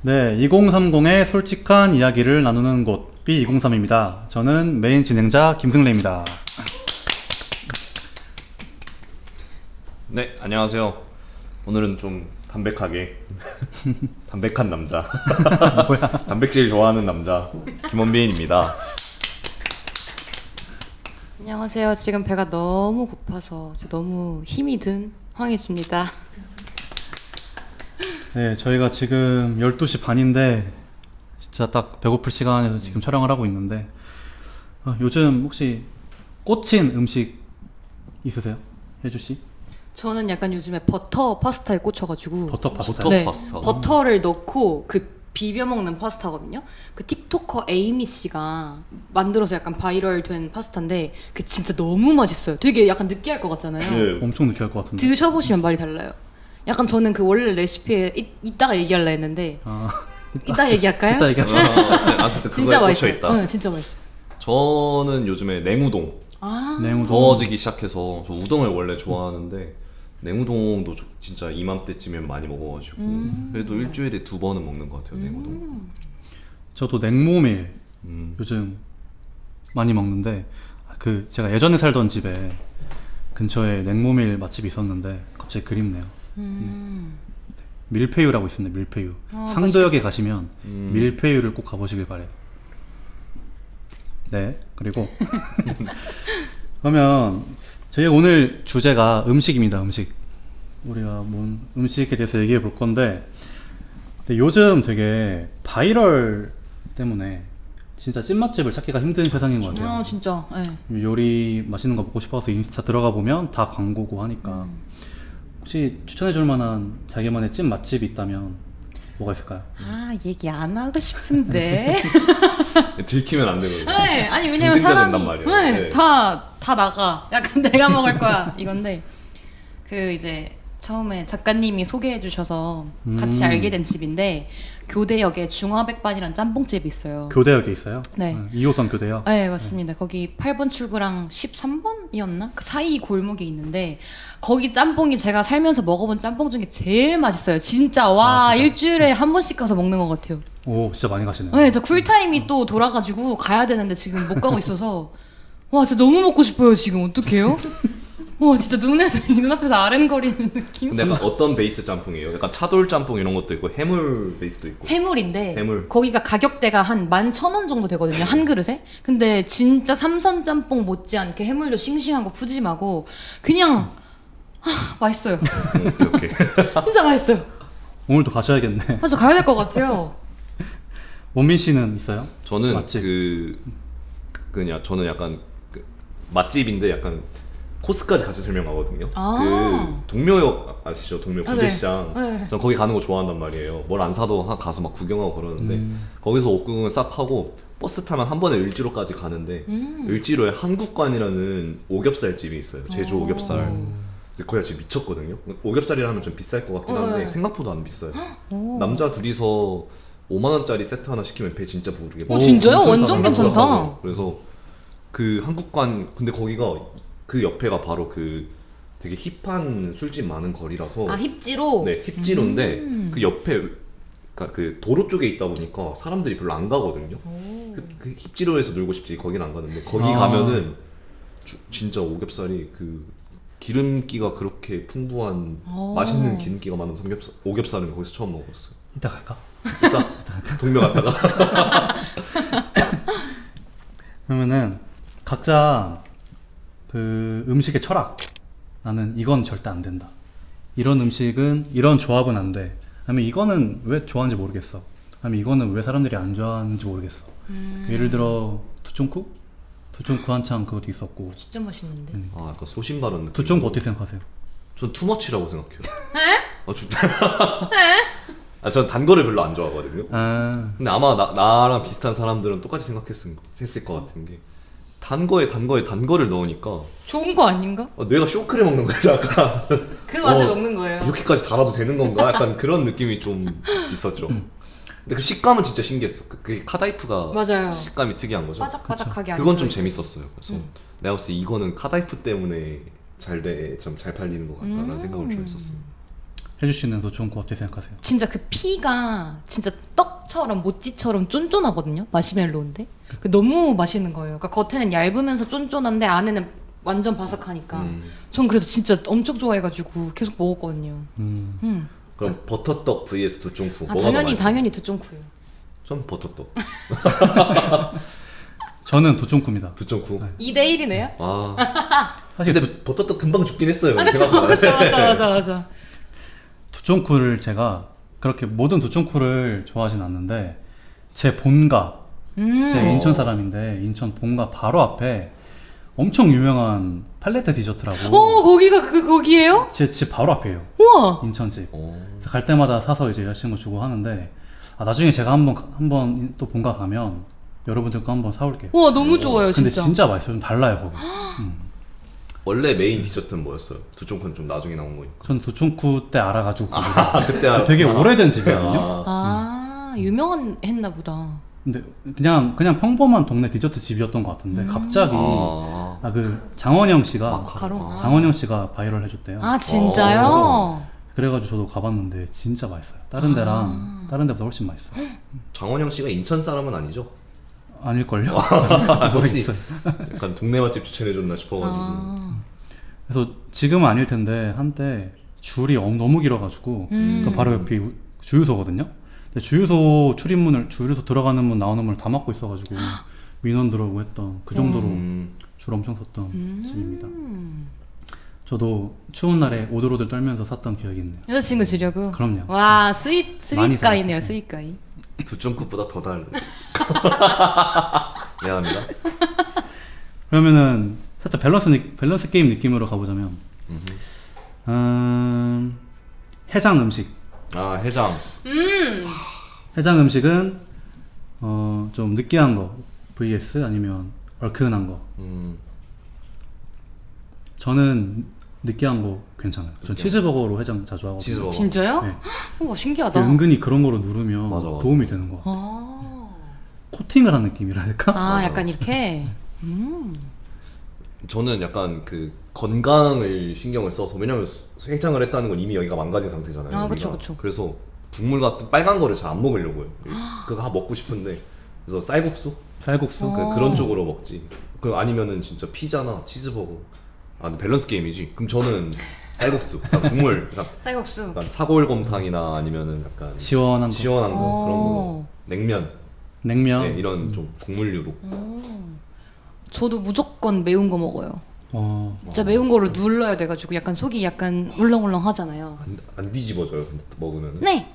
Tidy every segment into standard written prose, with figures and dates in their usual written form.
네, 2030의 솔직한 이야기를 나누는 곳 B203입니다. 저는 메인 진행자 김승래입니다. 네, 안녕하세요. 오늘은 좀 담백하게 담백한 남자 뭐야? 단백질 좋아하는 남자 김원빈입니다. 안녕하세요. 지금 배가 너무 고파서 너무 힘이 든 황혜주입니다. 네, 저희가 지금 12시 반인데 진짜 딱 배고플 시간에서 지금 촬영을 하고 있는데 요즘 혹시 꽂힌 음식 있으세요? 혜주씨? 저는 약간 요즘에 버터 파스타에 꽂혀가지고 버터 파스타? 버터 파스타. 버터를 넣고 그 비벼 먹는 파스타거든요. 그 틱토커 에이미 씨가 만들어서 약간 바이럴 된 파스타인데 그 진짜 너무 맛있어요. 되게 약간 느끼할 것 같잖아요. 네. 엄청 느끼할 것 같은데. 드셔보시면 말이 달라요. 약간 저는 그 원래 레시피에 이따가 얘기하려 했는데 이따 얘기할까요? 이따 얘기합시다. 진짜 맛있어요. 있다. 네, 진짜 맛있어요. 저는 요즘에 냉우동 냉우동. 더워지기 시작해서 저 우동을 원래 좋아하는데 냉우동도 진짜 이맘때쯤엔 많이 먹어가지고 그래도 일주일에 2번은 먹는 것 같아요. 냉우동. 저도 냉모밀 요즘 많이 먹는데 그 제가 예전에 살던 집에 근처에 냉모밀 맛집이 있었는데 갑자기 그립네요. 밀푀유라고 있습니다. 밀푀유. 상도역에 가시면 밀푀유를 꼭 가보시길 바래요. 네, 그리고 그러면 저희 오늘 주제가 음식입니다. 음식. 우리가 뭔 음식에 대해서 얘기해 볼 건데, 근데 요즘 되게 바이럴 때문에 진짜 찐맛집을 찾기가 힘든 세상인 것 같아요. 진짜. 네. 요리 맛있는 거 먹고 싶어서 인스타 들어가 보면 다 광고고 하니까 혹시 추천해 줄 만한 자기만의 찐 맛집이 있다면 뭐가 있을까요? 얘기 안 하고 싶은데. 들키면 안 되거든요. 네, 아니 왜냐면 경쟁자 사람이 된단 말이에요. 네, 네. 다 나가. 약간 내가 먹을 거야 이건데 그 이제 처음에 작가님이 소개해 주셔서 같이 알게 된 집인데 교대역에 중화백반이란 짬뽕집이 있어요. 교대역에 있어요? 네. 2호선 교대역? 네, 맞습니다. 거기 8번 출구랑 13번이었나? 그 사이 골목에 있는데 거기 짬뽕이 제가 살면서 먹어본 짬뽕 중에 제일 맛있어요. 진짜 와, 진짜? 일주일에 한 번씩 가서 먹는 것 같아요. 오, 진짜 많이 가시네요. 네, 저 쿨타임이 또 돌아가지고 가야 되는데 지금 못 가고 있어서 와, 진짜 너무 먹고 싶어요. 지금 어떡해요? 와, 진짜 눈앞에서 아른거리는 느낌? 근데 약간 어떤 베이스 짬뽕이에요? 약간 차돌 짬뽕 이런 것도 있고 해물 베이스도 있고. 해물인데 해물. 거기가 가격대가 한 11,000원 정도 되거든요. 한 그릇에. 근데 진짜 삼선 짬뽕 못지않게 해물도 싱싱하고 푸짐하고 그냥 맛있어요. 오케이. 진짜 맛있어요. 오늘도 가셔야겠네. 저 가야 될 것 같아요. 원민 씨는 있어요? 저는 맛집. 저는 약간 그 맛집인데 약간 코스까지 같이 설명하거든요. 아. 그 동묘역 아시죠? 동묘 아, 부제시장. 네. 전 거기 가는 거 좋아한단 말이에요. 뭘 안 사도 가서 막 구경하고 그러는데 거기서 옷구경을 싹 하고 버스 타면 한 번에 을지로까지 가는데 을지로에 한국관이라는 오겹살 집이 있어요. 제주 오겹살. 근데 거기가 지금 미쳤거든요. 오겹살이라면 좀 비쌀 것 같긴 한데 네. 생각보다 안 비싸요. 오. 남자 둘이서 5만 원짜리 세트 하나 시키면 배 진짜 부르게. 오, 진짜요? 엄청 완전 싸다. 괜찮다. 싸요. 그래서 그 한국관 근데 거기가 그 옆에가 바로 그 되게 힙한 술집 많은 거리라서 힙지로? 네 힙지로인데 그 옆에 그러니까 그 도로 쪽에 있다 보니까 사람들이 별로 안 가거든요. 그 힙지로에서 놀고 싶지 거긴 안 가는데 거기 가면은 진짜 오겹살이 그 기름기가 그렇게 풍부한 맛있는 기름기가 많은 오겹살은 거기서 처음 먹었어요. 이따 갈까? 이따 동묘 갔다가 그러면은 각자 그 음식의 철학, 나는 이건 절대 안 된다, 이런 음식은 이런 조합은 안 돼, 아니면 이거는 왜 좋아하는지 모르겠어, 아니면 이거는 왜 사람들이 안 좋아하는지 모르겠어. 예를 들어 두쫑쿠? 두쫑쿠 한창 그것도 있었고. 진짜 맛있는데. 아 약간 소신 발언 느낌. 두쫑쿠 어떻게 생각하세요? 전 투머치라고 생각해요. 전 단 거를 별로 안 좋아하거든요. 근데 아마 나랑 비슷한 사람들은 똑같이 생각했을 것 같은 게 단 거를 넣으니까 좋은 거 아닌가? 뇌가 쇼크를 먹는 거야 약간. 그 맛에 먹는 거예요. 이렇게까지 달아도 되는 건가? 약간 그런 느낌이 좀 있었죠. 근데 그 식감은 진짜 신기했어. 그게 카다이프가 맞아요. 식감이 특이한 거죠. 바삭바삭하게 안 그건 좀 들어있어서. 재밌었어요. 그래서 내가 봤을 때 이거는 카다이프 때문에 잘 팔리는 것 같다라는 생각을 좀 했었어요. 해줄 수 있는 도촌쿠 어떻게 생각하세요? 진짜 그 피가 진짜 떡처럼 모찌처럼 쫀쫀하거든요. 마시멜로인데 너무 맛있는 거예요. 그러니까 겉에는 얇으면서 쫀쫀한데 안에는 완전 바삭하니까. 전 그래서 진짜 엄청 좋아해가지고 계속 먹었거든요. 그럼 버터떡 vs 두쫑쿠 아, 뭐가 더 맛있어요? 당연히 두쫑쿠예요. 전 버터떡. 저는 도촌쿠입니다. 두쫑쿠. 2대1이네요? 아. 사실 근데 버터떡 금방 죽긴 했어요. 아, 그쵸, 생각보다. 맞아. 도촌쿠를 제가 그렇게 모든 도촌쿠를 좋아하진 않는데 제 본가, 제 인천 사람인데 인천 본가 바로 앞에 엄청 유명한 팔레트 디저트라고 거기가 거기예요? 제 집 바로 앞이에요. 우와! 인천집. 어. 그래서 갈 때마다 사서 이제 여자친구 주고 하는데 나중에 제가 한번 또 본가 가면 여러분들 거 한번 사올게요. 우와, 너무 좋아요, 근데 진짜. 진짜 맛있어요. 좀 달라요 거기. 원래 메인 디저트는 뭐였어요? 두쫑쿠는 좀 나중에 나온 거니까. 전 도촌쿠 때 알아가지고 거기가 그때 알았구나. 되게 오래된 집이거든요. 유명한 했나 보다. 근데 그냥 평범한 동네 디저트 집이었던 것 같은데 갑자기 그 장원영 씨가 마카롱. 장원영 씨가 바이럴 해줬대요. 아, 진짜요? 그래가지고 저도 가봤는데 진짜 맛있어요. 다른 데보다 훨씬 맛있어요. 장원영 씨가 인천 사람은 아니죠? 아닐걸요? 혹시 모르겠어요. 약간 동네 맛집 추천해줬나 싶어가지고. 그래서 지금은 아닐 텐데 한때 줄이 너무 길어가지고 그 바로 옆이 주유소거든요. 근데 주유소 들어가는 문 나오는 문을 다 막고 있어가지고 민원 들어오고 했던 그 정도로 줄 엄청 섰던 집입니다. 저도 추운 날에 오들오들 떨면서 샀던 기억이 있네요. 여자친구 주려고? 그럼요. 와, 많이 스윗가이네요, 스윗가이. 두쫑쿠보다 더 달래. 미안합니다. 그러면은 살짝 밸런스 게임 느낌으로 가보자면 해장 음식. 아, 해장. 해장 음식은 좀 느끼한 거 vs 아니면 얼큰한 거. 저는 느끼한 거 괜찮아요. 전 치즈버거로 해장 자주 하거든요. 치즈버거. 진짜요? 네. 우와, 신기하다. 은근히 그런 거로 누르면 맞아. 도움이 되는 거. 코팅을 한 느낌이라 해야 될까? 아, 약간 이렇게. 저는 약간 그 건강을 신경을 써서, 왜냐면 해장을 했다는 건 이미 여기가 망가진 상태잖아요. 아, 여기가. 그쵸. 그래서 국물 같은 빨간 거를 잘 안 먹으려고요. 그거 먹고 싶은데, 그래서 쌀국수? 쌀국수? 그런 쪽으로 먹지. 아니면은 진짜 피자나 치즈버거. 근데 밸런스 게임이지. 그럼 저는 쌀국수. 약간 국물. 쌀국수. 약간 사골곰탕이나 아니면은 약간 시원한 거. 시원한 거 그런 거. 냉면. 냉면. 네, 이런 좀 국물류로. 저도 무조건 매운 거 먹어요. 어, 진짜 매운 거를 눌러야 돼가지고 약간 속이 약간 울렁울렁 하잖아요. 안 뒤집어져요. 근데 먹으면. 네!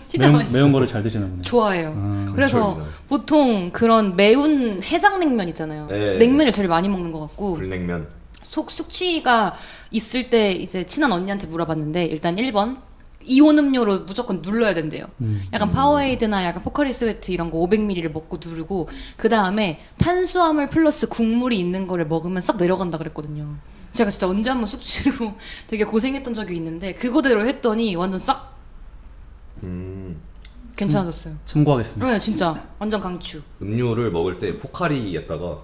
진짜 맛있어요. 매운 거를 잘 드시나 보네. 좋아해요. 그래서 강철이잖아요. 보통 그런 매운 해장냉면 있잖아요. 네. 냉면을 제일 많이 먹는 것 같고 불냉면. 속 숙취가 있을 때 이제 친한 언니한테 물어봤는데 일단 1번 이온 음료로 무조건 눌러야 된대요. 약간 파워에이드나 약간 포카리 스웨트 이런 거 500ml를 먹고 누르고 그 다음에 탄수화물 플러스 국물이 있는 거를 먹으면 싹 내려간다 그랬거든요. 제가 진짜 언제 한번 숙취로 되게 고생했던 적이 있는데 그거대로 했더니 완전 싹 괜찮아졌어요. 참고하겠습니다. 네, 진짜 완전 강추. 음료를 먹을 때 포카리에다가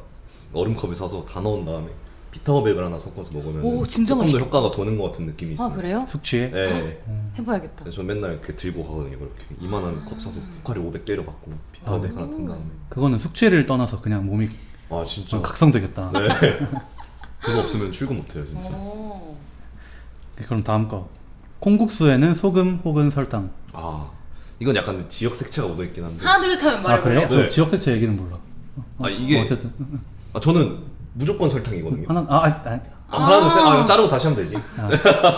얼음컵에 사서 다 넣은 다음에 비타오백을 하나 섞어서 먹으면 오, 진짜 조금 더 맛있겠다. 효과가 도는 것 같은 느낌이 있어요. 아, 그래요? 숙취에? 네. 해봐야겠다. 그래서 저 맨날 이렇게 들고 가거든요. 그렇게 이만한 컵 사서 포카리 500 때려받고 비타오백 하나 든 다음에. 그거는 숙취를 떠나서 그냥 몸이 아 진짜. 각성되겠다. 네. 그거 없으면 출근 못해요 진짜. 그럼 다음 거. 콩국수에는 소금 혹은 설탕. 아 이건 약간 지역 색채가 묻어있긴 한데. 하나 둘 셋 하면 아 그래요? 말해볼래요? 네. 저 지역 색채 얘기는 몰라. 이게 어쨌든 저는 무조건 설탕이거든요. 하나 하나 둘 셋. 자르고 다시 하면 되지.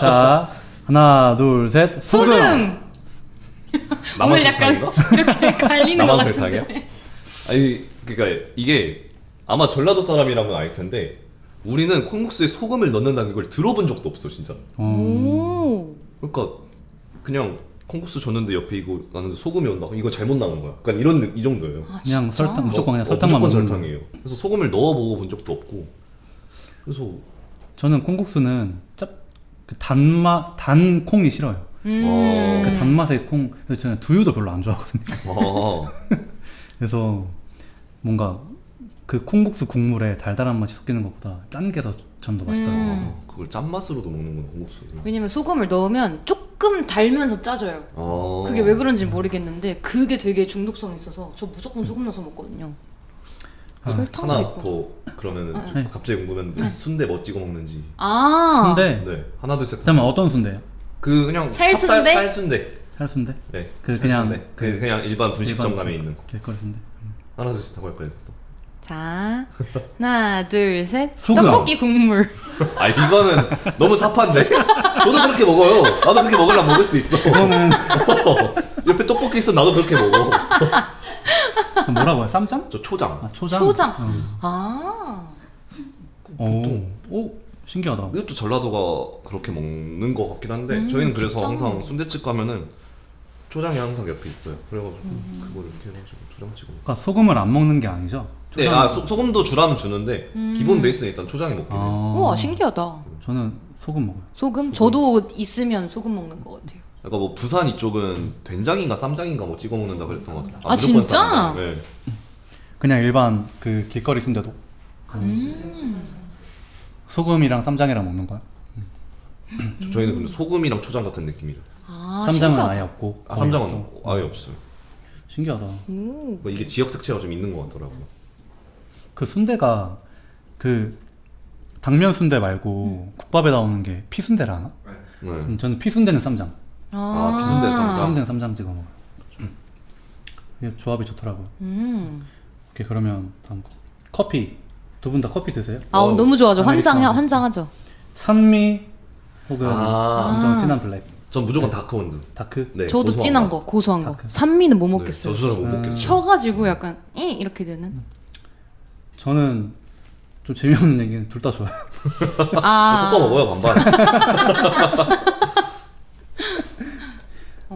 자 하나 둘 셋 소금! 나만 오늘 약간 설탕인가? 이렇게 갈리는 것 나만 같은데. 설탕이야? 아니 그러니까 이게 아마 전라도 사람이라면 알 텐데 우리는 콩국수에 소금을 넣는다는 걸 들어본 적도 없어 진짜. 오. 그러니까 그냥 콩국수 줬는데 옆에 이거 나는데 소금이 온다. 이거 잘못 나온 거야. 약간 이 정도예요. 아, 그냥 진짜? 설탕 무조건 그냥 설탕만 무조건 먹는 거예요. 설탕이에요. 그래서 소금을 넣어 먹어본 적도 없고. 그래서 저는 콩국수는 단 콩이 싫어요. 그 단맛의 콩. 그래서 저는 두유도 별로 안 좋아하거든요. 그래서 뭔가 그 콩국수 국물에 달달한 맛이 섞이는 것보다 짠 게 더 전 더 맛있더라고요. 그걸 짠맛으로도 먹는구나 콩국수를. 왜냐면 소금을 넣으면 조금 조금 달면서 짜져요. 그게 왜 그런지 모르겠는데 그게 되게 중독성이 있어서 저 무조건 소금 넣어서 먹거든요. 설탕도 하나 있고. 더 그러면은 네. 갑자기 궁금했는데 순대 뭐 찍어 먹는지. 아 순대. 네, 하나 둘 셋. 그러면 어떤 순대요? 그 그냥 찰순대? 찰순대. 찰순대? 네. 그 그냥 찰순대. 그냥 일반 분식점 가면 있는 거. 길거리 순대. 하나 둘 셋 하고 할 거예요. 또. 자, 하나, 둘, 셋. 소금. 떡볶이 국물. 아 이거는 너무 삽한데? 저도 그렇게 먹어요. 나도 그렇게 먹으려면 먹을 수 있어. 그거는 옆에 떡볶이 있어 나도 그렇게 먹어. 그 뭐라고 해요? 쌈장? 저 초장. 아, 초장? 초장. 어. 아. 오, 신기하다. 이것도 전라도가 그렇게 먹는 것 같긴 한데 저희는 그래서 초장. 항상 순대집 가면은 초장이 항상 옆에 있어요. 그래가지고 그거를 이렇게 해가지고 초장 찍어 먹어요. 그러니까 소금을 안 먹는 게 아니죠? 네, 초장- 아 소금도 주라면 주는데 기본 베이스는 일단 초장이 먹긴 해요. 아, 우와, 신기하다. 저는 소금 먹어요. 소금? 저도 있으면 소금 먹는 것 같아요. 그러니까 뭐 부산 이쪽은 된장인가 쌈장인가 뭐 찍어 먹는다 그랬던 것 같아요. 아, 무조건 진짜? 쌈장. 네. 그냥 일반 그 길거리 순대도 소금이랑 쌈장이랑 먹는 거야? 저희는 근데 소금이랑 초장 같은 느낌이죠. 아, 쌈장은 신기하다. 아예 없고. 아, 거의 쌈장은 또. 아예 없어요. 신기하다. 뭐 이게 지역 색채가 좀 있는 것 같더라고요. 그 순대가 그 당면 순대 말고 국밥에 나오는 게 피순대라 하나? 네. 저는 피순대는 쌈장. 아, 피순대 쌈장. 쌈장은 쌈장 찍어 먹어요. 이게 조합이 좋더라고요. 오케이, 그러면 다음 거. 커피. 두 분 다 커피 드세요? 아, 너무 좋아죠. 아메리카노. 환장하죠. 산미 혹은 아. 엄청 진한 블랙. 전 무조건 다크원드. 다크. 네, 저도 고소한 진한 맛. 거, 고소한 거. 다크. 산미는 못 네, 먹겠어요. 저도 잘 못 먹겠어요. 셔가지고 약간 이렇게 되는. 저는 좀 재미없는 얘기는 둘 다 좋아요. 아, 섞어 먹어요 반반.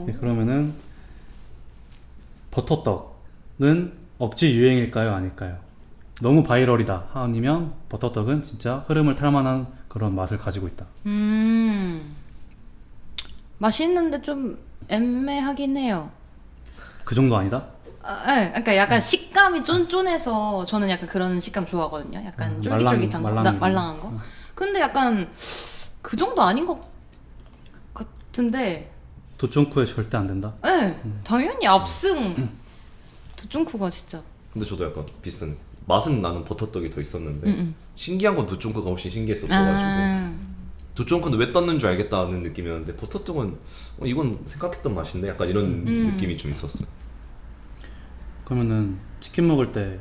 네, 그러면은 버터떡은 억지 유행일까요, 아닐까요? 너무 바이럴이다 아니면 버터떡은 진짜 흐름을 탈 만한 그런 맛을 가지고 있다. 맛있는데 좀 애매하긴 해요. 그 정도 아니다? 아, 네. 그러니까 약간 식감이 쫀쫀해서 저는 약간 그런 식감 좋아하거든요. 약간 쫄깃쫄깃한 거, 말랑한 거. 근데 약간 그 정도 아닌 것 같은데. 두쫑쿠에 절대 안 된다. 네, 당연히 압승. 두쫑쿠가 진짜. 근데 저도 약간 비슷한 맛은 나는 버터떡이 더 있었는데 신기한 건 두쫑크가 훨씬 신기했었어가지고 두쫑크는 왜 떴는 줄 알겠다는 느낌이었는데 버터떡은 이건 생각했던 맛인데 약간 이런 느낌이 좀 있었어요. 그러면은 치킨 먹을 때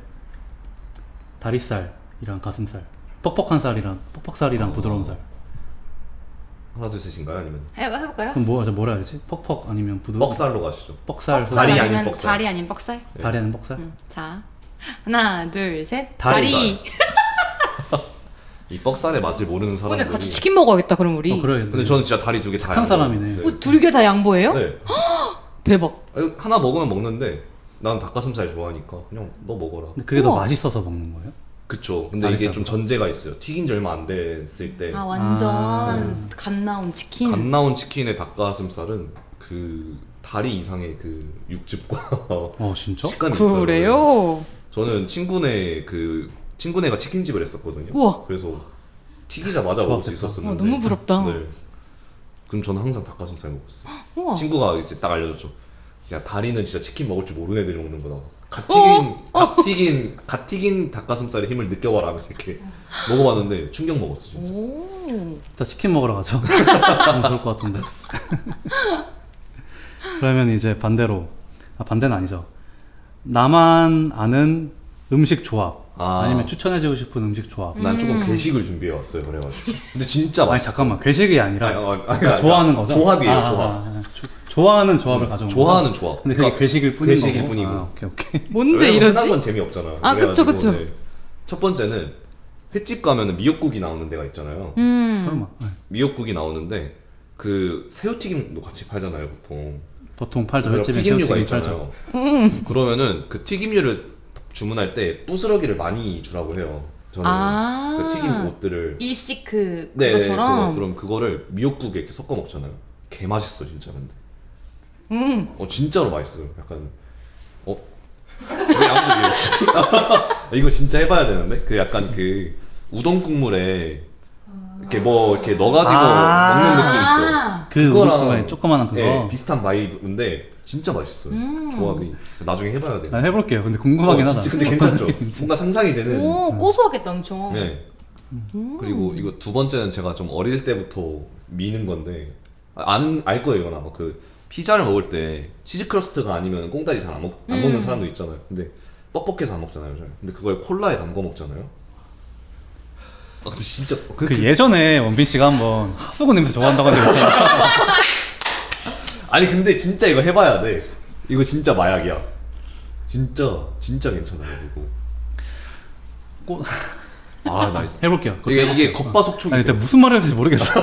다리살이랑 가슴살, 퍽퍽한 살이랑 퍽퍽살이랑 부드러운 살. 하나 둘 셋인가요? 아니면 해볼까요? 그럼 뭐라 해야지? 퍽퍽 아니면 부드러운 뻑살로 가시죠. 뻑살. 뻑살 다리 아닌 아니면 뻑살. 다리 아닌 뻑살? 다리 아닌 뻑살? 자, 하나, 둘, 셋. 다리. 다리. 이 뻑살의 맛을 모르는 근데 사람들이 같이 치킨 먹어야겠다 그럼 우리. 그래. 근데 저는 진짜 다리 두 개 다 착한 사람이네. 둘 개 다 양보해요? 네. 대박. 아니, 하나 먹으면 먹는데 난 닭가슴살 좋아하니까 그냥 너 먹어라. 근데 그게 더 우와. 맛있어서 먹는 거예요? 그쵸. 근데 이게 다리살. 좀 전제가 있어요. 튀긴 지 얼마 안 됐을 때 아 완전 아. 갓 나온 치킨. 갓 나온 치킨의 닭가슴살은 그 다리 이상의 그 육즙과 진짜? 식감이 있어요. 그래요? 저는 친구네가 치킨집을 했었거든요. 우와. 그래서 튀기자마자 먹을 수 좋았겠다. 있었었는데. 와, 너무 부럽다. 네. 그럼 저는 항상 닭가슴살 먹었어요. 우와. 친구가 이제 딱 알려줬죠. 야 다리는 진짜 치킨 먹을 줄 모르는 애들이 먹는구나. 갓 튀긴 닭가슴살의 힘을 느껴봐라 하면서 이렇게 먹어봤는데 충격 먹었어 진짜. 오. 일단 치킨 먹으러 가죠. 너무 좋을 것 같은데. 그러면 이제 반대로, 반대는 아니죠. 나만 아는 음식 조합. 아니면 추천해주고 싶은 음식 조합. 난 조금 괴식을 준비해 왔어요. 그래가지고. 근데 진짜 맛있어. 잠깐만, 괴식이 아니라 아니, 좋아하는 거죠? 조합이에요. 조합. 좋아하는 조합을 가져온 거죠? 좋아하는 조합. 근데 그게 괴식일 뿐인 괴식일 거고? 뿐이고. 오케이. 뭔데 왜냐면 흔한 이러지? 건 재미없잖아. 아, 그쵸, 그쵸. 첫 번째는 횟집 가면은 미역국이 나오는 데가 있잖아요. 설마. 미역국이 나오는데 그 새우튀김도 같이 팔잖아요, 보통. 보통 팔죠. 그래서 횟집에 튀김류가 새우튀김 팔죠. 있잖아요. 그러면은 그 튀김류를 주문할 때 부스러기를 많이 주라고 해요. 저는 그 튀김 옷들을 일식 네, 그거처럼. 그럼 그거를 미역국에 이렇게 섞어 먹잖아요. 개 맛있어 진짜 근데. 진짜로 맛있어요. 약간 왜 아무도 이게 없지? 이거 진짜 해봐야 되는데 그 약간 그 우동 국물에 이렇게 뭐 이렇게 넣어가지고 먹는 느낌 있죠. 그 그거랑 우리 조그만한 그거. 예, 비슷한 바이브인데 진짜 맛있어요. 조합이. 나중에 해봐야 돼요. 아, 해볼게요. 근데 궁금하긴 하다. 진짜 근데 괜찮죠? 뭔가 상상이 되는. 오 고소하겠다 엄청. 네. 그리고 이거 두 번째는 제가 좀 어릴 때부터 미는 건데 알 거예요 이건 아마. 그 피자를 먹을 때 치즈 크러스트가 아니면 꽁다리 잘 안 먹는 사람도 있잖아요. 근데 뻑뻑해서 안 먹잖아요 잘. 근데 그걸 콜라에 담궈 먹잖아요. 아 근데 진짜 그 예전에 원빈 씨가 한번 하수구 냄새 좋아한다고 한 적 있잖아. 아니 근데 진짜 이거 해봐야 돼. 이거 진짜 마약이야. 진짜 괜찮아요 이거. 꼭 아나 해볼게요. 이게 겉바속촉이. 아니, 무슨 말을 해야 될지 모르겠어.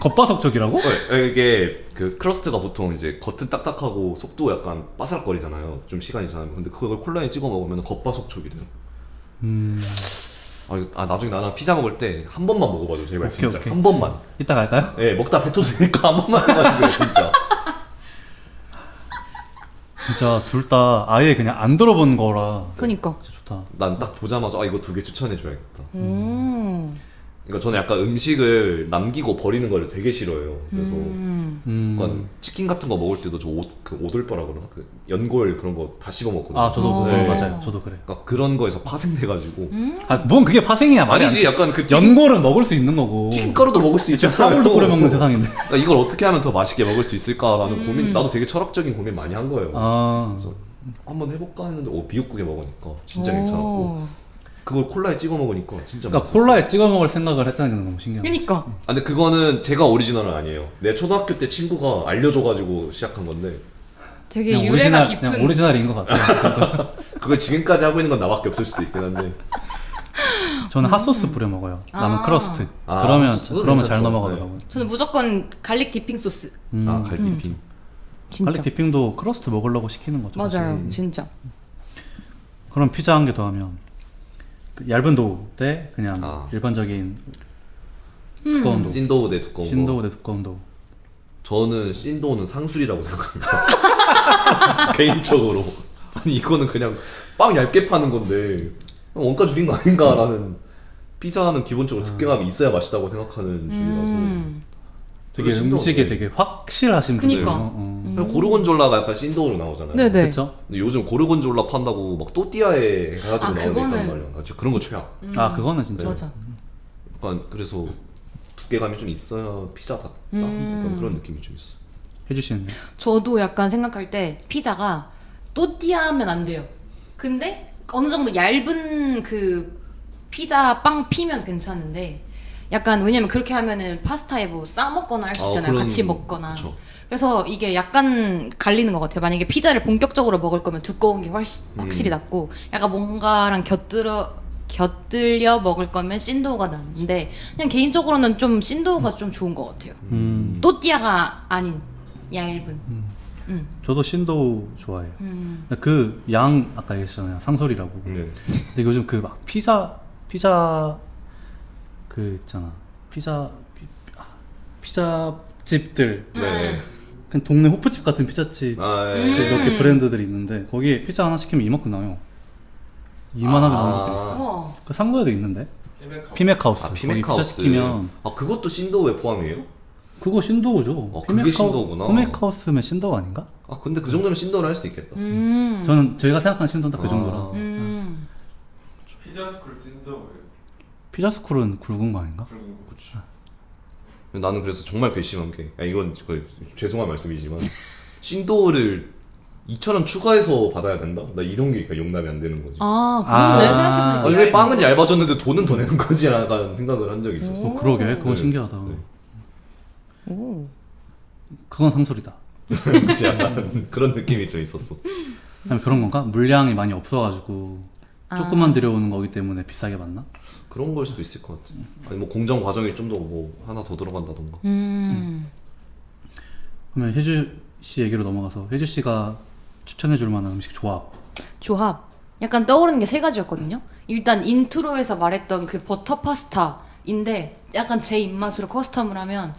겉바속촉이라고? 이게 그 크러스트가 보통 이제 겉은 딱딱하고 속도 약간 바삭거리잖아요. 좀 시간이 지나면. 근데 그걸 콜라에 찍어 먹으면 겉바속촉이래요. 나중에 나랑 피자 먹을 때 한 번만 먹어봐줘 제발. 오케이, 진짜 오케이. 한 번만. 이따 갈까요? 예, 먹다 뱉어도 되니까 한 번만 해봐주세요 진짜. 진짜 둘 다 아예 그냥 안 들어본 거라 그니까. 진짜 좋다. 난 딱 보자마자 이거 두 개 추천해줘야겠다. 음. 그러니까 저는 약간 음식을 남기고 버리는 걸 되게 싫어해요. 그래서 약간 치킨 같은 거 먹을 때도 저 오돌뼈라 그러나 그 연골 그런 거 다 씹어 먹거든요. 아 저도 네. 맞아요. 저도 그래. 그러니까 그런 거에서 파생돼가지고. 뭔 그게 파생이야. 말이 아니지 안 돼. 약간 그 연골은 먹을 수 있는 거고. 튀김가루도 먹을 수 있잖아요. 사골도 끓여 먹는 세상인데. 그러니까 이걸 어떻게 하면 더 맛있게 먹을 수 있을까라는 고민. 나도 되게 철학적인 고민 많이 한 거예요. 아 그래서 한번 해볼까 했는데 미역국에 먹으니까 진짜 괜찮았고 그걸 콜라에 찍어 먹으니까 진짜 그러니까 맛있었어요. 콜라에 찍어 먹을 생각을 했다는 게 너무 신기하다. 그니까. 아, 근데 그거는 제가 오리지널은 아니에요. 내 초등학교 때 친구가 알려줘가지고 시작한 건데 되게 그냥 유래가 오리지널, 그냥 깊은. 오리지널인 것 같아요. 그걸 지금까지 하고 있는 건 나밖에 없을 수도 있긴 한데. 저는 핫소스 뿌려 먹어요. 남은 아. 크러스트. 아, 그러면 핫소스? 그거 그러면 잘 괜찮죠. 넘어가더라고요. 저는 무조건 갈릭 디핑 소스. 아 갈비핑. 진짜. 갈릭 디핑도 크러스트 먹으려고 시키는 거죠. 맞아요. 진짜. 그럼 피자 한 개 더 하면 그 얇은 도우 대 그냥 아. 일반적인 두꺼운 도우. 신도우 대 두꺼운 거. 신도우 대 두꺼운 도우. 저는 신도우는 상술이라고 생각합니다. 개인적으로. 아니 이거는 그냥 빵 얇게 파는 건데 원가 줄인 거 아닌가라는. 피자는 기본적으로 두께감이 있어야 맛있다고 생각하는 중이라서. 되게 신도우. 음식에 되게 확실하신 분들이에요. 그니까. 그리고 고르곤졸라가 약간 신도우로 나오잖아요. 네네. 그렇죠? 근데 요즘 고르곤졸라 판다고 막 또띠아에 해가지고 아, 나오는 게 있단 그거는- 말이야. 나 진짜 그런 거 최악. 아 그거는 진짜. 맞아. 약간 그래서 두께감이 좀 있어야 피자다. 약간 그런 느낌이 좀 있어. 해주시는데. 저도 약간 생각할 때 피자가 또띠아면 안 돼요. 근데 어느 정도 얇은 그 피자 빵 피면 괜찮은데 약간 왜냐면 그렇게 하면은 파스타에 뭐 싸 먹거나 할 수 있잖아요. 그런- 같이 먹거나. 그쵸. 그래서 이게 약간 갈리는 것 같아요. 만약에 피자를 본격적으로 먹을 거면 두꺼운 게 확실히 낫고 약간 뭔가랑 곁들여 먹을 거면 신도우가 낫는데 그냥 개인적으로는 좀 신도우가 좀 좋은 것 같아요. 또띠아가 아닌 얇은. 저도 신도우 좋아해요. 그 양 아까 얘기했잖아요. 상설이라고. 네. 근데 요즘 그 막 피자 그 있잖아. 피자 집들. 네. 그냥 동네 호프집 같은 피자집 아, 예. 몇 개 브랜드들이 있는데 거기에 피자 하나 시키면 이만큼 나와요. 이만하게 나오는 것들이 있어요. 우와. 그 상도에도 있는데. 피맥하우스. 아, 거기 피맥하우스. 피자 시키면 아, 그것도 신도우에 포함이에요? 그거 신도우죠. 그게 신도우구나. 피맥하우스면 신도우 아닌가? 아, 근데 그 정도면 신도우를 할 수 있겠다. 저는 저희가 생각하는 신도우는 딱 그 정도라. 아. 피자 스쿨 찐다고요. 피자스쿨은 굵은 거 아닌가? 붉은 거. 그치. 나는 그래서 정말 괘씸한 게, 이건 거의 죄송한 말씀이지만, 신도우를 2,000원 추가해서 받아야 된다? 나 이런 게 용납이 안 되는 거지. 아, 그런데 아. 생각해보니까 아니, 왜 빵은 얇아졌는데 돈은 더 내는 거지? 라는 생각을 한 적이 있었어. 그러게 그거 네. 신기하다. 네. 오. 그건 상술이다. 그치, 약간 그런 느낌이 좀 있었어. 아니 그런 건가? 물량이 많이 없어가지고 조금만 들여오는 거기 때문에 비싸게 받나? 그런 걸 수도 있을 것 같아. 아니, 뭐 공정 과정이 좀 더 뭐 하나 더 들어간다던가. 그러면 혜주 씨 얘기로 넘어가서 혜주 씨가 추천해줄 만한 음식 조합. 조합. 약간 떠오르는 게 세 가지였거든요. 일단 인트로에서 말했던 그 버터 파스타인데 약간 제 입맛으로 커스텀을 하면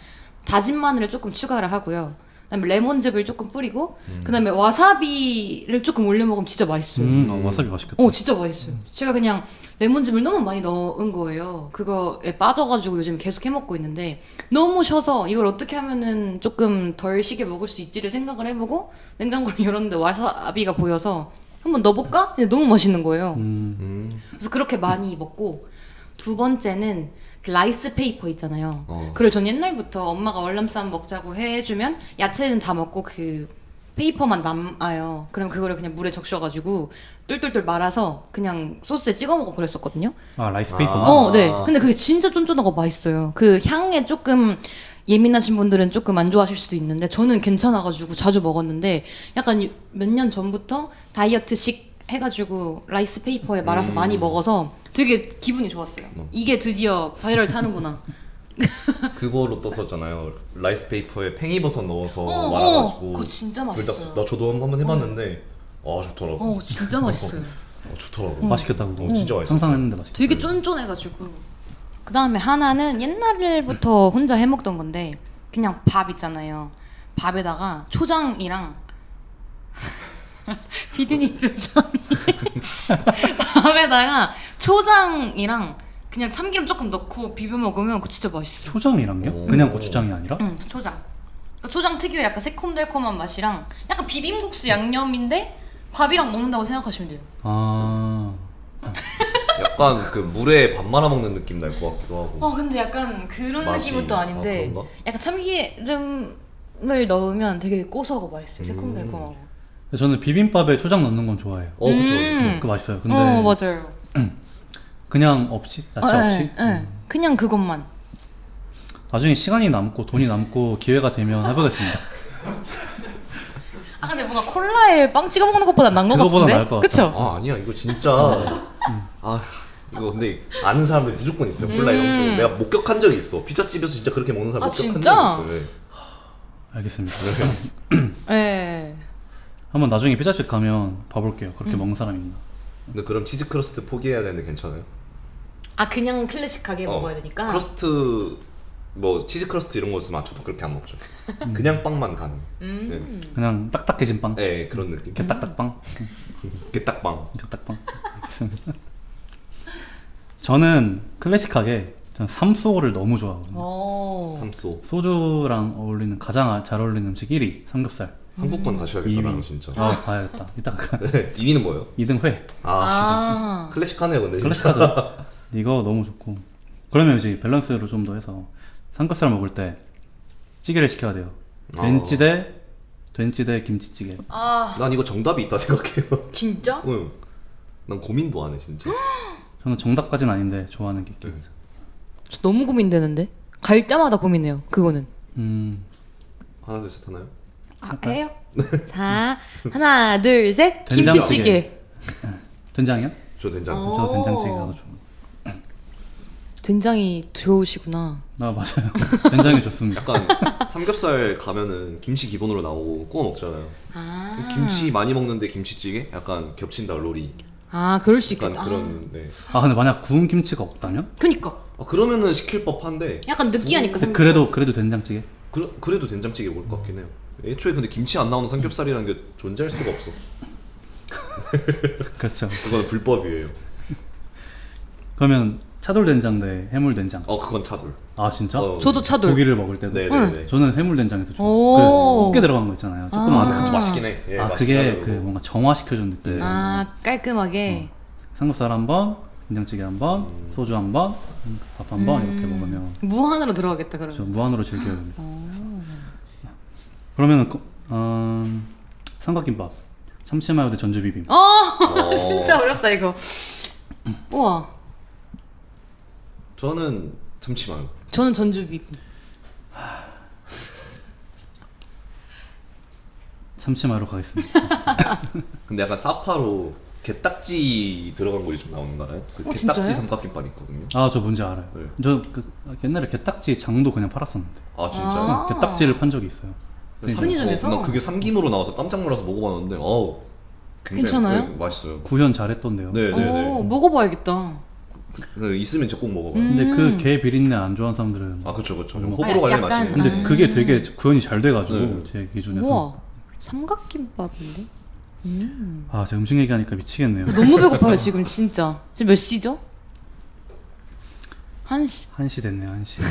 다진 마늘을 조금 추가를 하고요. 그다음에 레몬즙을 조금 뿌리고 그다음에 와사비를 조금 올려 먹으면 진짜 맛있어요. 와사비 맛있겠다. 진짜 맛있어요. 제가 그냥 레몬즙을 너무 많이 넣은 거예요. 그거에 빠져가지고 요즘 계속 해먹고 있는데 너무 셔서 이걸 어떻게 하면은 조금 덜 시게 먹을 수 있지를 생각을 해보고 냉장고를 열었는데 와사비가 보여서 한번 넣어볼까? 근데 너무 맛있는 거예요. 그래서 그렇게 많이 먹고 두 번째는 그 라이스 페이퍼 있잖아요. 그걸 전 옛날부터 엄마가 월남쌈 먹자고 해주면 야채는 다 먹고 그 페이퍼만 남아요. 그럼 그거를 그냥 물에 적셔가지고 똘똘똘 말아서 그냥 소스에 찍어 먹고 그랬었거든요. 아 라이스 페이퍼만. 네. 근데 그게 진짜 쫀쫀하고 맛있어요. 그 향에 조금 예민하신 분들은 조금 안 좋아하실 수도 있는데 저는 괜찮아가지고 자주 먹었는데 약간 몇 년 전부터 다이어트식 해가지고 라이스 페이퍼에 말아서 많이 먹어서 되게 기분이 좋았어요. 이게 드디어 바이럴 타는구나. 그거로 떴었잖아요. 라이스 페이퍼에 팽이버섯 넣어서 말아가지고. 그거 진짜 맛있어요. 나 저도 한번 해봤는데 좋더라고. 진짜 맛있어요. 좋더라고. 맛있겠다 그거. 진짜 맛있어. 상상했는데 맛있겠다. 되게 쫀쫀해가지고. 그 다음에 하나는 옛날부터 혼자 해먹던 건데 그냥 밥 있잖아요. 밥에다가 초장이랑 피디님 표정이 밥에다가 초장이랑 그냥 참기름 조금 넣고 비벼 먹으면 그거 진짜 맛있어요. 초장이랑요? 그냥 고추장이 아니라? 응, 초장. 그러니까 초장 특유의 약간 새콤달콤한 맛이랑 약간 비빔국수 양념인데 밥이랑 먹는다고 생각하시면 돼요. 아 약간 그 물에 밥 말아 먹는 느낌 날 것 같기도 하고. 근데 약간 그런 맛이- 느낌은 또 아닌데 그런가? 약간 참기름을 넣으면 되게 고소하고 맛있어요. 새콤달콤하고. 저는 비빔밥에 초장 넣는 건 좋아해요. 그쵸, 그쵸. 그거 맛있어요. 근데 맞아요. 그냥 없이 야채 없이 그냥 그것만. 나중에 시간이 남고 돈이 남고 기회가 되면 해보겠습니다. 근데 뭔가 콜라에 빵 찍어 먹는 것보다 나은 것 그거보다 같은데? 나을 것 같아. 그쵸? 아니야 이거 진짜. 이거 근데 아는 사람들 무조건 있어요. 콜라 이런 거. 내가 목격한 적이 있어. 피자집에서 진짜 그렇게 먹는 사람 목격한 진짜? 적이 있어요. 네. 알겠습니다. 네. 한번 나중에 피자집 가면 봐볼게요. 그렇게 먹는 사람 있나. 근데 그럼 치즈 크러스트 포기해야 되는데 괜찮아요? 그냥 클래식하게 먹어야 되니까? 크러스트 뭐 치즈 크러스트 이런 거 있으면 저도 그렇게 안 먹죠. 그냥 빵만 가능. 네. 그냥 딱딱해진 빵. 네, 그런 느낌. 개딱딱빵. 게딱빵. 개딱빵. 알겠습니다. 저는 클래식하게 저는 삼소를 너무 좋아하거든요. 삼소. 소주랑 어울리는 가장 잘 어울리는 음식 1위 삼겹살. 한국관 가셔야겠다 이위. 나는 진짜. 봐야겠다. 이따가 네, 2위는 뭐예요? 2등 회. 클래식하네요 근데 진짜. 클래식하죠. 이거 너무 좋고. 그러면 이제 밸런스로 좀 더 해서 삼겹살 먹을 때 찌개를 시켜야 돼요. 된찌 대 김치찌개. 난 이거 정답이 있다 생각해요. 진짜? 응. 난 고민도 안 해 진짜. 저는 정답까지는 아닌데 좋아하는 게 있긴 해서. 저 너무 고민되는데? 갈 때마다 고민해요. 그거는. 하나 둘 셋 하나요? 해요? 자, 하나, 둘, 셋. 된장찌개. 김치찌개. 된장이요? 저 된장. 저 된장찌개가 더 좋아요. 된장이 좋으시구나. 맞아요. 된장이 좋습니다. 약간 삼겹살 가면은 김치 기본으로 나오고 구워 먹잖아요. 김치 많이 먹는데 김치찌개? 약간 겹친다 롤이. 그럴 수 약간 있겠다. 그런. 네. 근데 만약 구운 김치가 없다면? 그니까. 그러면은 시킬 법한데. 약간 느끼하니까. 근데 삼겹살. 그래도 된장찌개? 그래도 된장찌개 올 것 같긴 해요. 애초에 근데 김치 안 나오는 삼겹살이라는 게 존재할 수가 없어. 그렇죠. 그건 불법이에요. 그러면 차돌 된장 대 해물 된장. 그건 차돌. 진짜? 저도 차돌. 고기를 먹을 때도. 네네네. 저는 해물 된장이 더 좋아요. 오. 그 꽃게 들어간 거 있잖아요. 조그마한. 그것도 맛있긴 해. 예, 맛있긴 그게 하더라고. 그 뭔가 정화시켜준 느낌. 깔끔하게. 삼겹살 한 번, 된장찌개 한 번, 소주 한 번, 밥 한 번 이렇게 먹으면 무한으로 들어가겠다, 그러면. 저 무한으로 즐겨야 됩니다. 그러면 삼각김밥, 참치마요 대 전주비빔. 진짜 어렵다, 이거. 우와. 저는 참치마요. 저는 전주비빔. 참치마요로 가겠습니다. 근데 약간 사파로 게딱지 들어간 거 요즘 나오는 거 알아요? 그 게딱지 진짜요? 삼각김밥 있거든요. 저 뭔지 알아요. 네. 저 옛날에 게딱지 장도 그냥 팔았었는데. 진짜요? 게딱지를 판 적이 있어요. 편의점에서? 난 그게 삼김으로 나와서 깜짝 놀라서 먹어봤는데 굉장히 괜찮아요? 맛있어요. 구현 잘했던데요. 네네네. 먹어봐야겠다. 있으면 진짜 꼭 먹어봐요. 근데 그 게 비린내 안 좋아하는 사람들은 아 그쵸 그쵸. 뭐 호불호 갈리는 약간- 맛이. 근데 그게 되게 구현이 잘 돼가지고 네. 제 기준에서 우와 삼각김밥인데? 아 제가 음식 얘기하니까 미치겠네요. 너무 배고파요 지금 진짜. 지금 몇 시죠? 1시. 1시 됐네요 1시.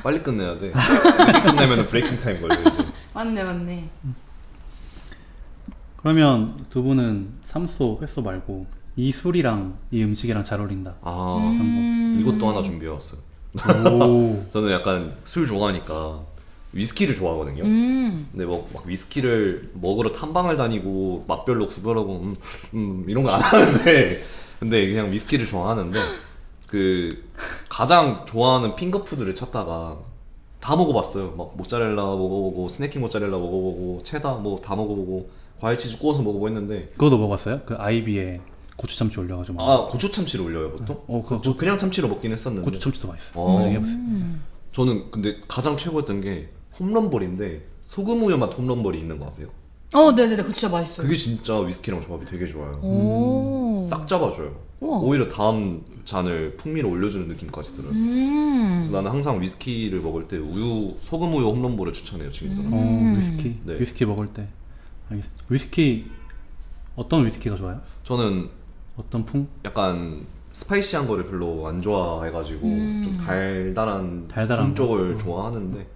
빨리 끝내야 돼. 늦게 끝내면 브레이킹 타임 걸려 이제. 맞네. 그러면 두 분은 삼소, 회소 말고 이 술이랑 이 음식이랑 잘 어울린다. 아 이것도 하나 준비해 왔어요. 오. 저는 약간 술 좋아하니까 위스키를 좋아하거든요. 근데 뭐 막 위스키를 먹으러 탐방을 다니고 맛별로 구별하고 이런 거 안 하는데 근데 그냥 위스키를 좋아하는데 그 가장 좋아하는 핑거푸드를 찾다가 다 먹어봤어요. 막 모짜렐라 먹어보고 스네킹 모짜렐라 먹어보고 체다 뭐 다 먹어보고 과일 치즈 구워서 먹어보고 했는데 그것도 먹어봤어요? 그 아이비에 고추 참치 올려가지고. 아 고추 참치를 올려요 보통? 그거 그냥 참치로 먹긴 했었는데 고추 참치도 맛있어. 어. 나중에 해보세요. 저는 근데 가장 최고였던 게 홈런볼인데 소금 우유 맛 홈런볼이 있는 거 아세요? 네네네 그거 진짜 맛있어요. 그게 진짜 위스키랑 조합이 되게 좋아요. 오. 싹 잡아줘요. 우와. 오히려 다음 잔을 풍미를 올려주는 느낌까지 들어요. 그래서 나는 항상 위스키를 먹을 때 소금 우유 홈런볼을 추천해요 친구들은. 위스키. 네. 위스키 먹을 때. 알겠습니다. 위스키 어떤 위스키가 좋아요? 저는 어떤 풍? 약간 스파이시한 거를 별로 안 좋아해가지고 좀 달달한 달달한 풍 쪽을 거? 좋아하는데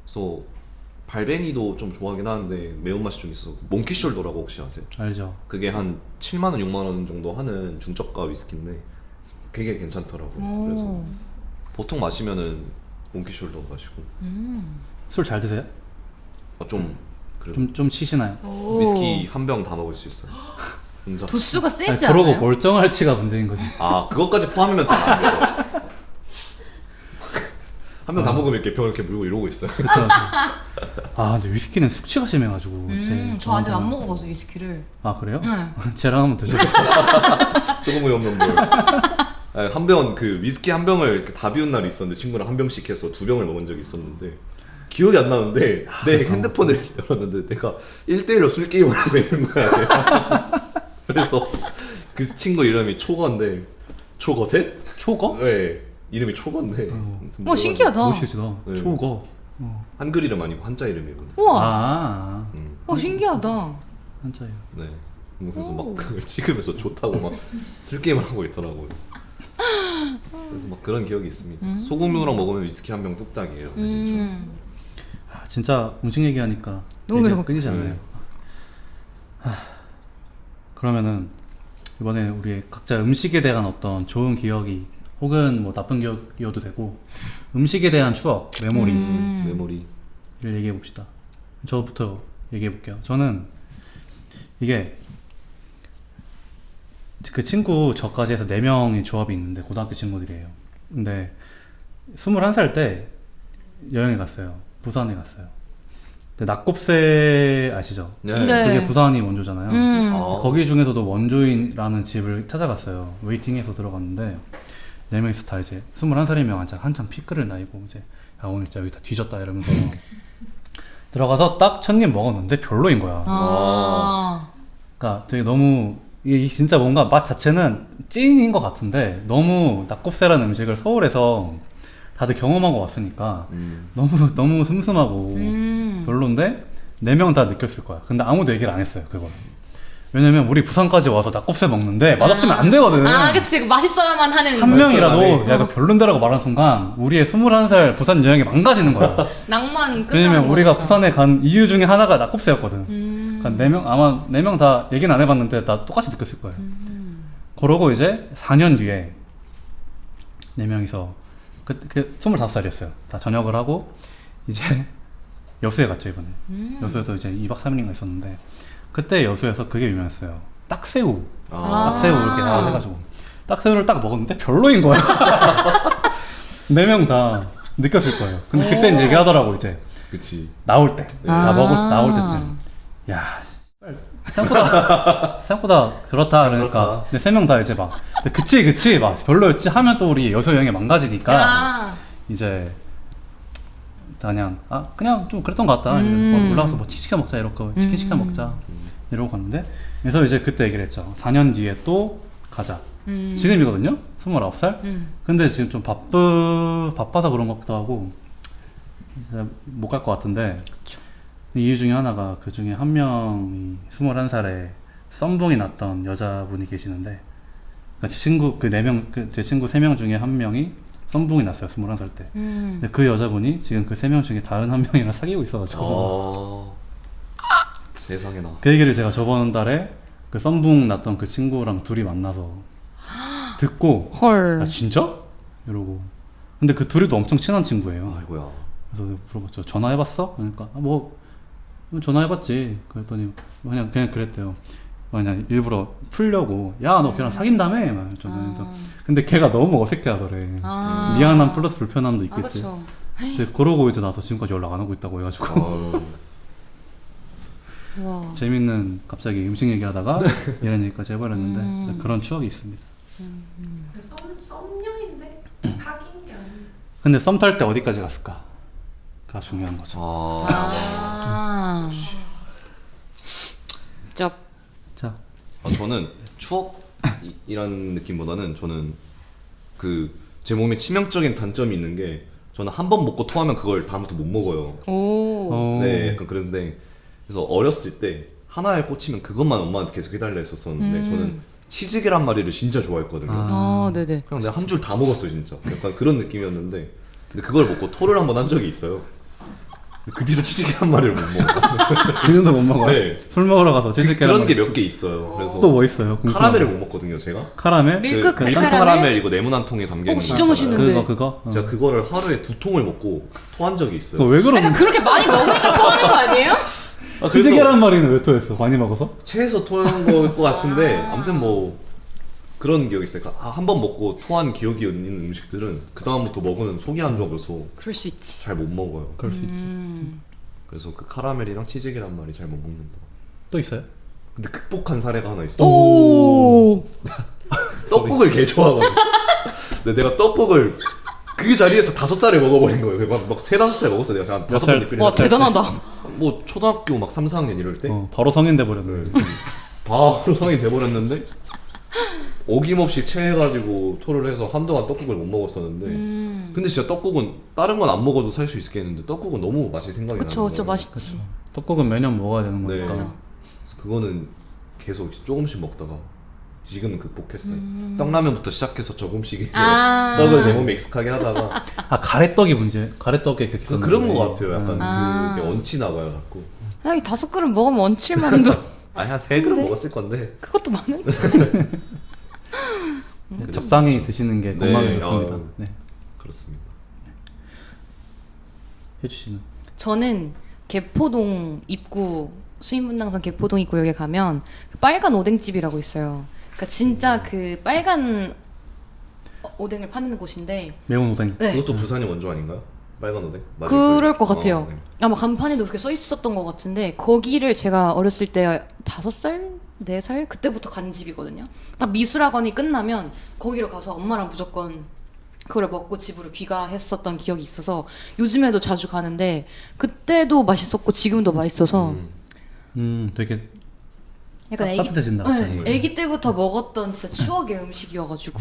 그래서 발베니도 좀 좋아하긴 하는데 매운맛이 좀 있어. 몽키숄더라고 혹시 아세요? 알죠. 그게 한 7만 원, 6만 원 정도 하는 중저가 위스키인데 되게 괜찮더라고요. 그래서 보통 마시면은 몽키숄더 마시고 술 잘 드세요? 좀 그래도 좀 치시나요? 위스키 한 병 다 먹을 수 있어요. 혼자. 도수가 아니, 세지 그러고 않아요? 멀쩡할지가 문제인 거지. 아 그것까지 포함하면 다안 돼요. 한 병 다 먹으면 이렇게 병을 이렇게 물고 이러고 있어요. 그쵸. 아 근데 위스키는 숙취가 심해가지고. 저 아직 안 먹어봐서 위스키를. 아 그래요? 네. 쟤랑 한번 드셔보세요. 소금우유 없는 물. 한 병 그 위스키 한 병을 이렇게 다 비운 날이 있었는데 친구랑 한 병씩 해서 2병을 먹은 적이 있었는데 기억이 안 나는데 내 핸드폰을 열었는데 내가 1대1로 술 게임을 하고 있는 거야. 그래서 그 친구 이름이 초거인데 초거셋? 초거? 네 이름이 초거인데 신기하다. 멋있다. 네. 초거. 한글 이름 아니고 한자 이름이거든요. 우와. 아 신기하다. 한자예요. 네. 그래서 막 그걸 찍으면서 좋다고 막 술 게임을 하고 있더라고요. 그래서 막 그런 기억이 있습니다. 소금우유랑 먹으면 위스키 한 병 뚝딱이에요. 진짜. 아, 진짜 음식 얘기하니까 너무 얘기가 배고파. 끊이지 않네요. 네. 그러면은 이번에 우리 각자 음식에 대한 어떤 좋은 기억이 혹은 뭐 나쁜 기억이어도 되고 음식에 대한 추억, 메모리를 메모리. 얘기해 봅시다. 저부터 얘기해 볼게요. 저는 이게 그 친구 저까지 해서 4명의 조합이 있는데 고등학교 친구들이에요. 근데 21살 때 여행을 갔어요. 부산에 갔어요. 근데 낙곱새 아시죠? 네. 네. 그게 부산이 원조잖아요. 아. 거기 중에서도 원조인이라는 집을 찾아갔어요. 웨이팅해서 들어갔는데 4명이서 다 이제 21살이면 한참 피크를 나이고 이제 야 오늘 진짜 여기 다 뒤졌다 이러면서 들어가서 딱 첫 입 먹었는데 별로인 거야. 그러니까 되게 너무 이게 진짜 뭔가 맛 자체는 찐인 것 같은데 너무 낙곱새라는 음식을 서울에서 다들 경험하고 왔으니까 너무 슴슴하고 별론데 4명 다 느꼈을 거야. 근데 아무도 얘기를 안 했어요 그걸. 왜냐면 우리 부산까지 와서 낙곱새 먹는데 맛없으면 안 되거든. 그치. 맛있어야만 하는. 한 명이라도 맛있어야 돼. 야 이거 별론데라고 말하는 순간 우리의 21살 부산 여행이 망가지는 거야. 낭만 끝나는 왜냐면 우리가 거니까. 부산에 간 이유 중에 하나가 낙곱새였거든. 그러니까 4명 아마 4명 다 얘기는 안 해봤는데 다 똑같이 느꼈을 거예요. 그러고 이제 4년 뒤에 4명이서 그 25살이었어요. 다 전역을 하고 이제 여수에 갔죠 이번에. 여수에서 이제 2박 3일인가 있었는데 그때 여수에서 그게 유명했어요. 딱새우. 딱새우 이렇게 싹 해가지고 딱새우를 딱 먹었는데 별로인 거야. 4명 다 느꼈을 거예요. 근데 그땐 얘기하더라고 이제 그치. 나올 때, 다 먹을 나올 때쯤. 야, 생각보다 그렇다 그러니까. 그렇다. 근데 3명 다 이제 막 근데 그치 막 별로였지 하면 또 우리 여수 여행이 망가지니까 이제 그냥 좀 그랬던 것 같다. 뭐 올라가서 뭐 치킨 시켜 먹자 이러고 치킨 시켜 먹자 이러고 갔는데 그래서 이제 그때 얘기를 했죠. 4년 뒤에 또 가자. 지금이거든요. 29살. 근데 지금 좀 바빠서 그런 것도 하고 못 갈 것 같은데 이유 중에 하나가 그 중에 한 명이 21살에 썸붕이 났던 여자분이 계시는데 그러니까 제 친구 그 4명 제 친구 3명 중에 한 명이 썸붕이 났어요. 21살 때. 근데 그 여자분이 지금 그 3명 중에 다른 한 명이랑 사귀고 있어가지고 세상에나. 그 얘기를 제가 저번 달에 그 썸붕 났던 그 친구랑 둘이 만나서 듣고 헐. 아 진짜? 이러고 근데 그 둘이도 엄청 친한 친구예요. 아이고야. 그래서 물어봤죠. 전화해봤어? 그러니까 아, 뭐 전화해봤지. 그랬더니 그냥 그랬대요. 그냥 일부러 풀려고 야 너 걔랑 사귄다며? 막 저는 근데 걔가 너무 어색해하더래. 미안함 플러스 불편함도 있겠지. 그쵸. 근데 그러고 이제 나서 지금까지 연락 안 하고 있다고 해가지고 와. 재밌는 갑자기 음식 얘기하다가 이런 얘기까지 해버렸는데 그런 추억이 있습니다. 썸녀인데 사귄 게 아니고. 근데 썸 탈 때 어디까지 갔을까? 가 중요한 거죠. 아. 쩝. 자, 저는 추억이란 느낌보다는 저는 그 제 몸에 치명적인 단점이 있는 게 저는 한 번 먹고 토하면 그걸 다음부터 못 먹어요. 오. 네, 약간 그런데 그래서 어렸을 때 하나에 꽂히면 그것만 엄마한테 계속 해달라 했었었는데 저는 치즈계란 말이를 진짜 좋아했거든요. 아, 네네. 그냥 내가 한 줄 다 먹었어요 진짜. 약간 그런 느낌이었는데 근데 그걸 먹고 토를 한 번 한 적이 있어요. 그 뒤로 치즈계란 말이를 못 먹어. 지금도 못 먹어요? 네. 술 먹으러 가서 치즈 그런 게 몇 개 있어요. 그래서 또 뭐 있어요? 카라멜을 못 먹거든요 제가. 카라멜? 밀크 그 카라멜? 카라멜 이거 네모난 통에 담겨 있는 진짜 거 맛있는데. 그거? 제가 그거를 하루에 2통을 먹고 토한 적이 있어요. 그거 왜 그러는 그러니까 그렇게 많이 먹으니까 토하는 거 아니에요? 치즈 계란말이는 왜 토했어? 많이 먹어서? 체해서 토한 것 같은데 아무튼 뭐 그런 기억이 있어요. 한 번 먹고 토한 기억이 있는 음식들은 그 다음부터 먹으면 속이 안 좋아서 그럴 수 있지. 잘 못 먹어요. 그럴 수 있지. 그래서 그 카라멜이랑 치즈계란 말이 잘 못 먹는다. 또 있어요? 근데 극복한 사례가 하나 있어. 오. 떡국을 개 좋아하거든. 근데 내가 떡국을 그 자리에서 5살에 먹어버린 거예요. 막 3-5살 먹었어. 내가 한 5번 리필 와 했어. 대단하다. 뭐 초등학교 막 3, 4학년 이럴 때 바로 성인 돼버렸네. 네. 바로 성인 돼버렸는데 어김없이 체해가지고 토를 해서 한동안 떡국을 못 먹었었는데 근데 진짜 떡국은 다른 건 안 먹어도 살 수 있겠는데 떡국은 너무 맛이 생각이 나는 그쵸, 거예요. 진짜 맛있지. 떡국은 매년 먹어야 되는 네. 거니까. 맞아. 그래서 그거는 계속 조금씩 먹다가 지금은 극복했어요. 떡라면부터 시작해서 조금씩 이제 아. 떡을 내 몸에 익숙하게 하다가 아 가래떡이 문제. 가래떡에 그렇게 그런 거 같아요. 약간 아. 그게 얹히나 봐요 자꾸. 야, 이 5그릇 먹으면 얹힐만도. 아니 한 3그릇 먹었을 건데 그것도 많은데. 적당히 드시는 게 건강에 네, 좋습니다. 아유. 네. 그렇습니다. 해주시는. 저는 개포동 입구 수인분당선 개포동 입구역에 가면 그 빨간 오뎅집이라고 있어요. 그러니까 진짜 그 빨간 오뎅을 파는 곳인데 매운 오뎅. 네. 그것도 부산이 원조 아닌가요? 빨간 오뎅? 맞을 그럴 거예요. 것 같아요. 네. 아마 간판에도 그렇게 써 있었던 것 같은데 거기를 제가 어렸을 때 5살? 4살? 그때부터 간 집이거든요. 딱 미술학원이 끝나면 거기로 가서 엄마랑 무조건 그걸 먹고 집으로 귀가했었던 기억이 있어서 요즘에도 자주 가는데 그때도 맛있었고 지금도 맛있어서 되게 약간 따뜻해진다, 갑자기. 애기 때부터 먹었던 진짜 추억의 음식이어가지고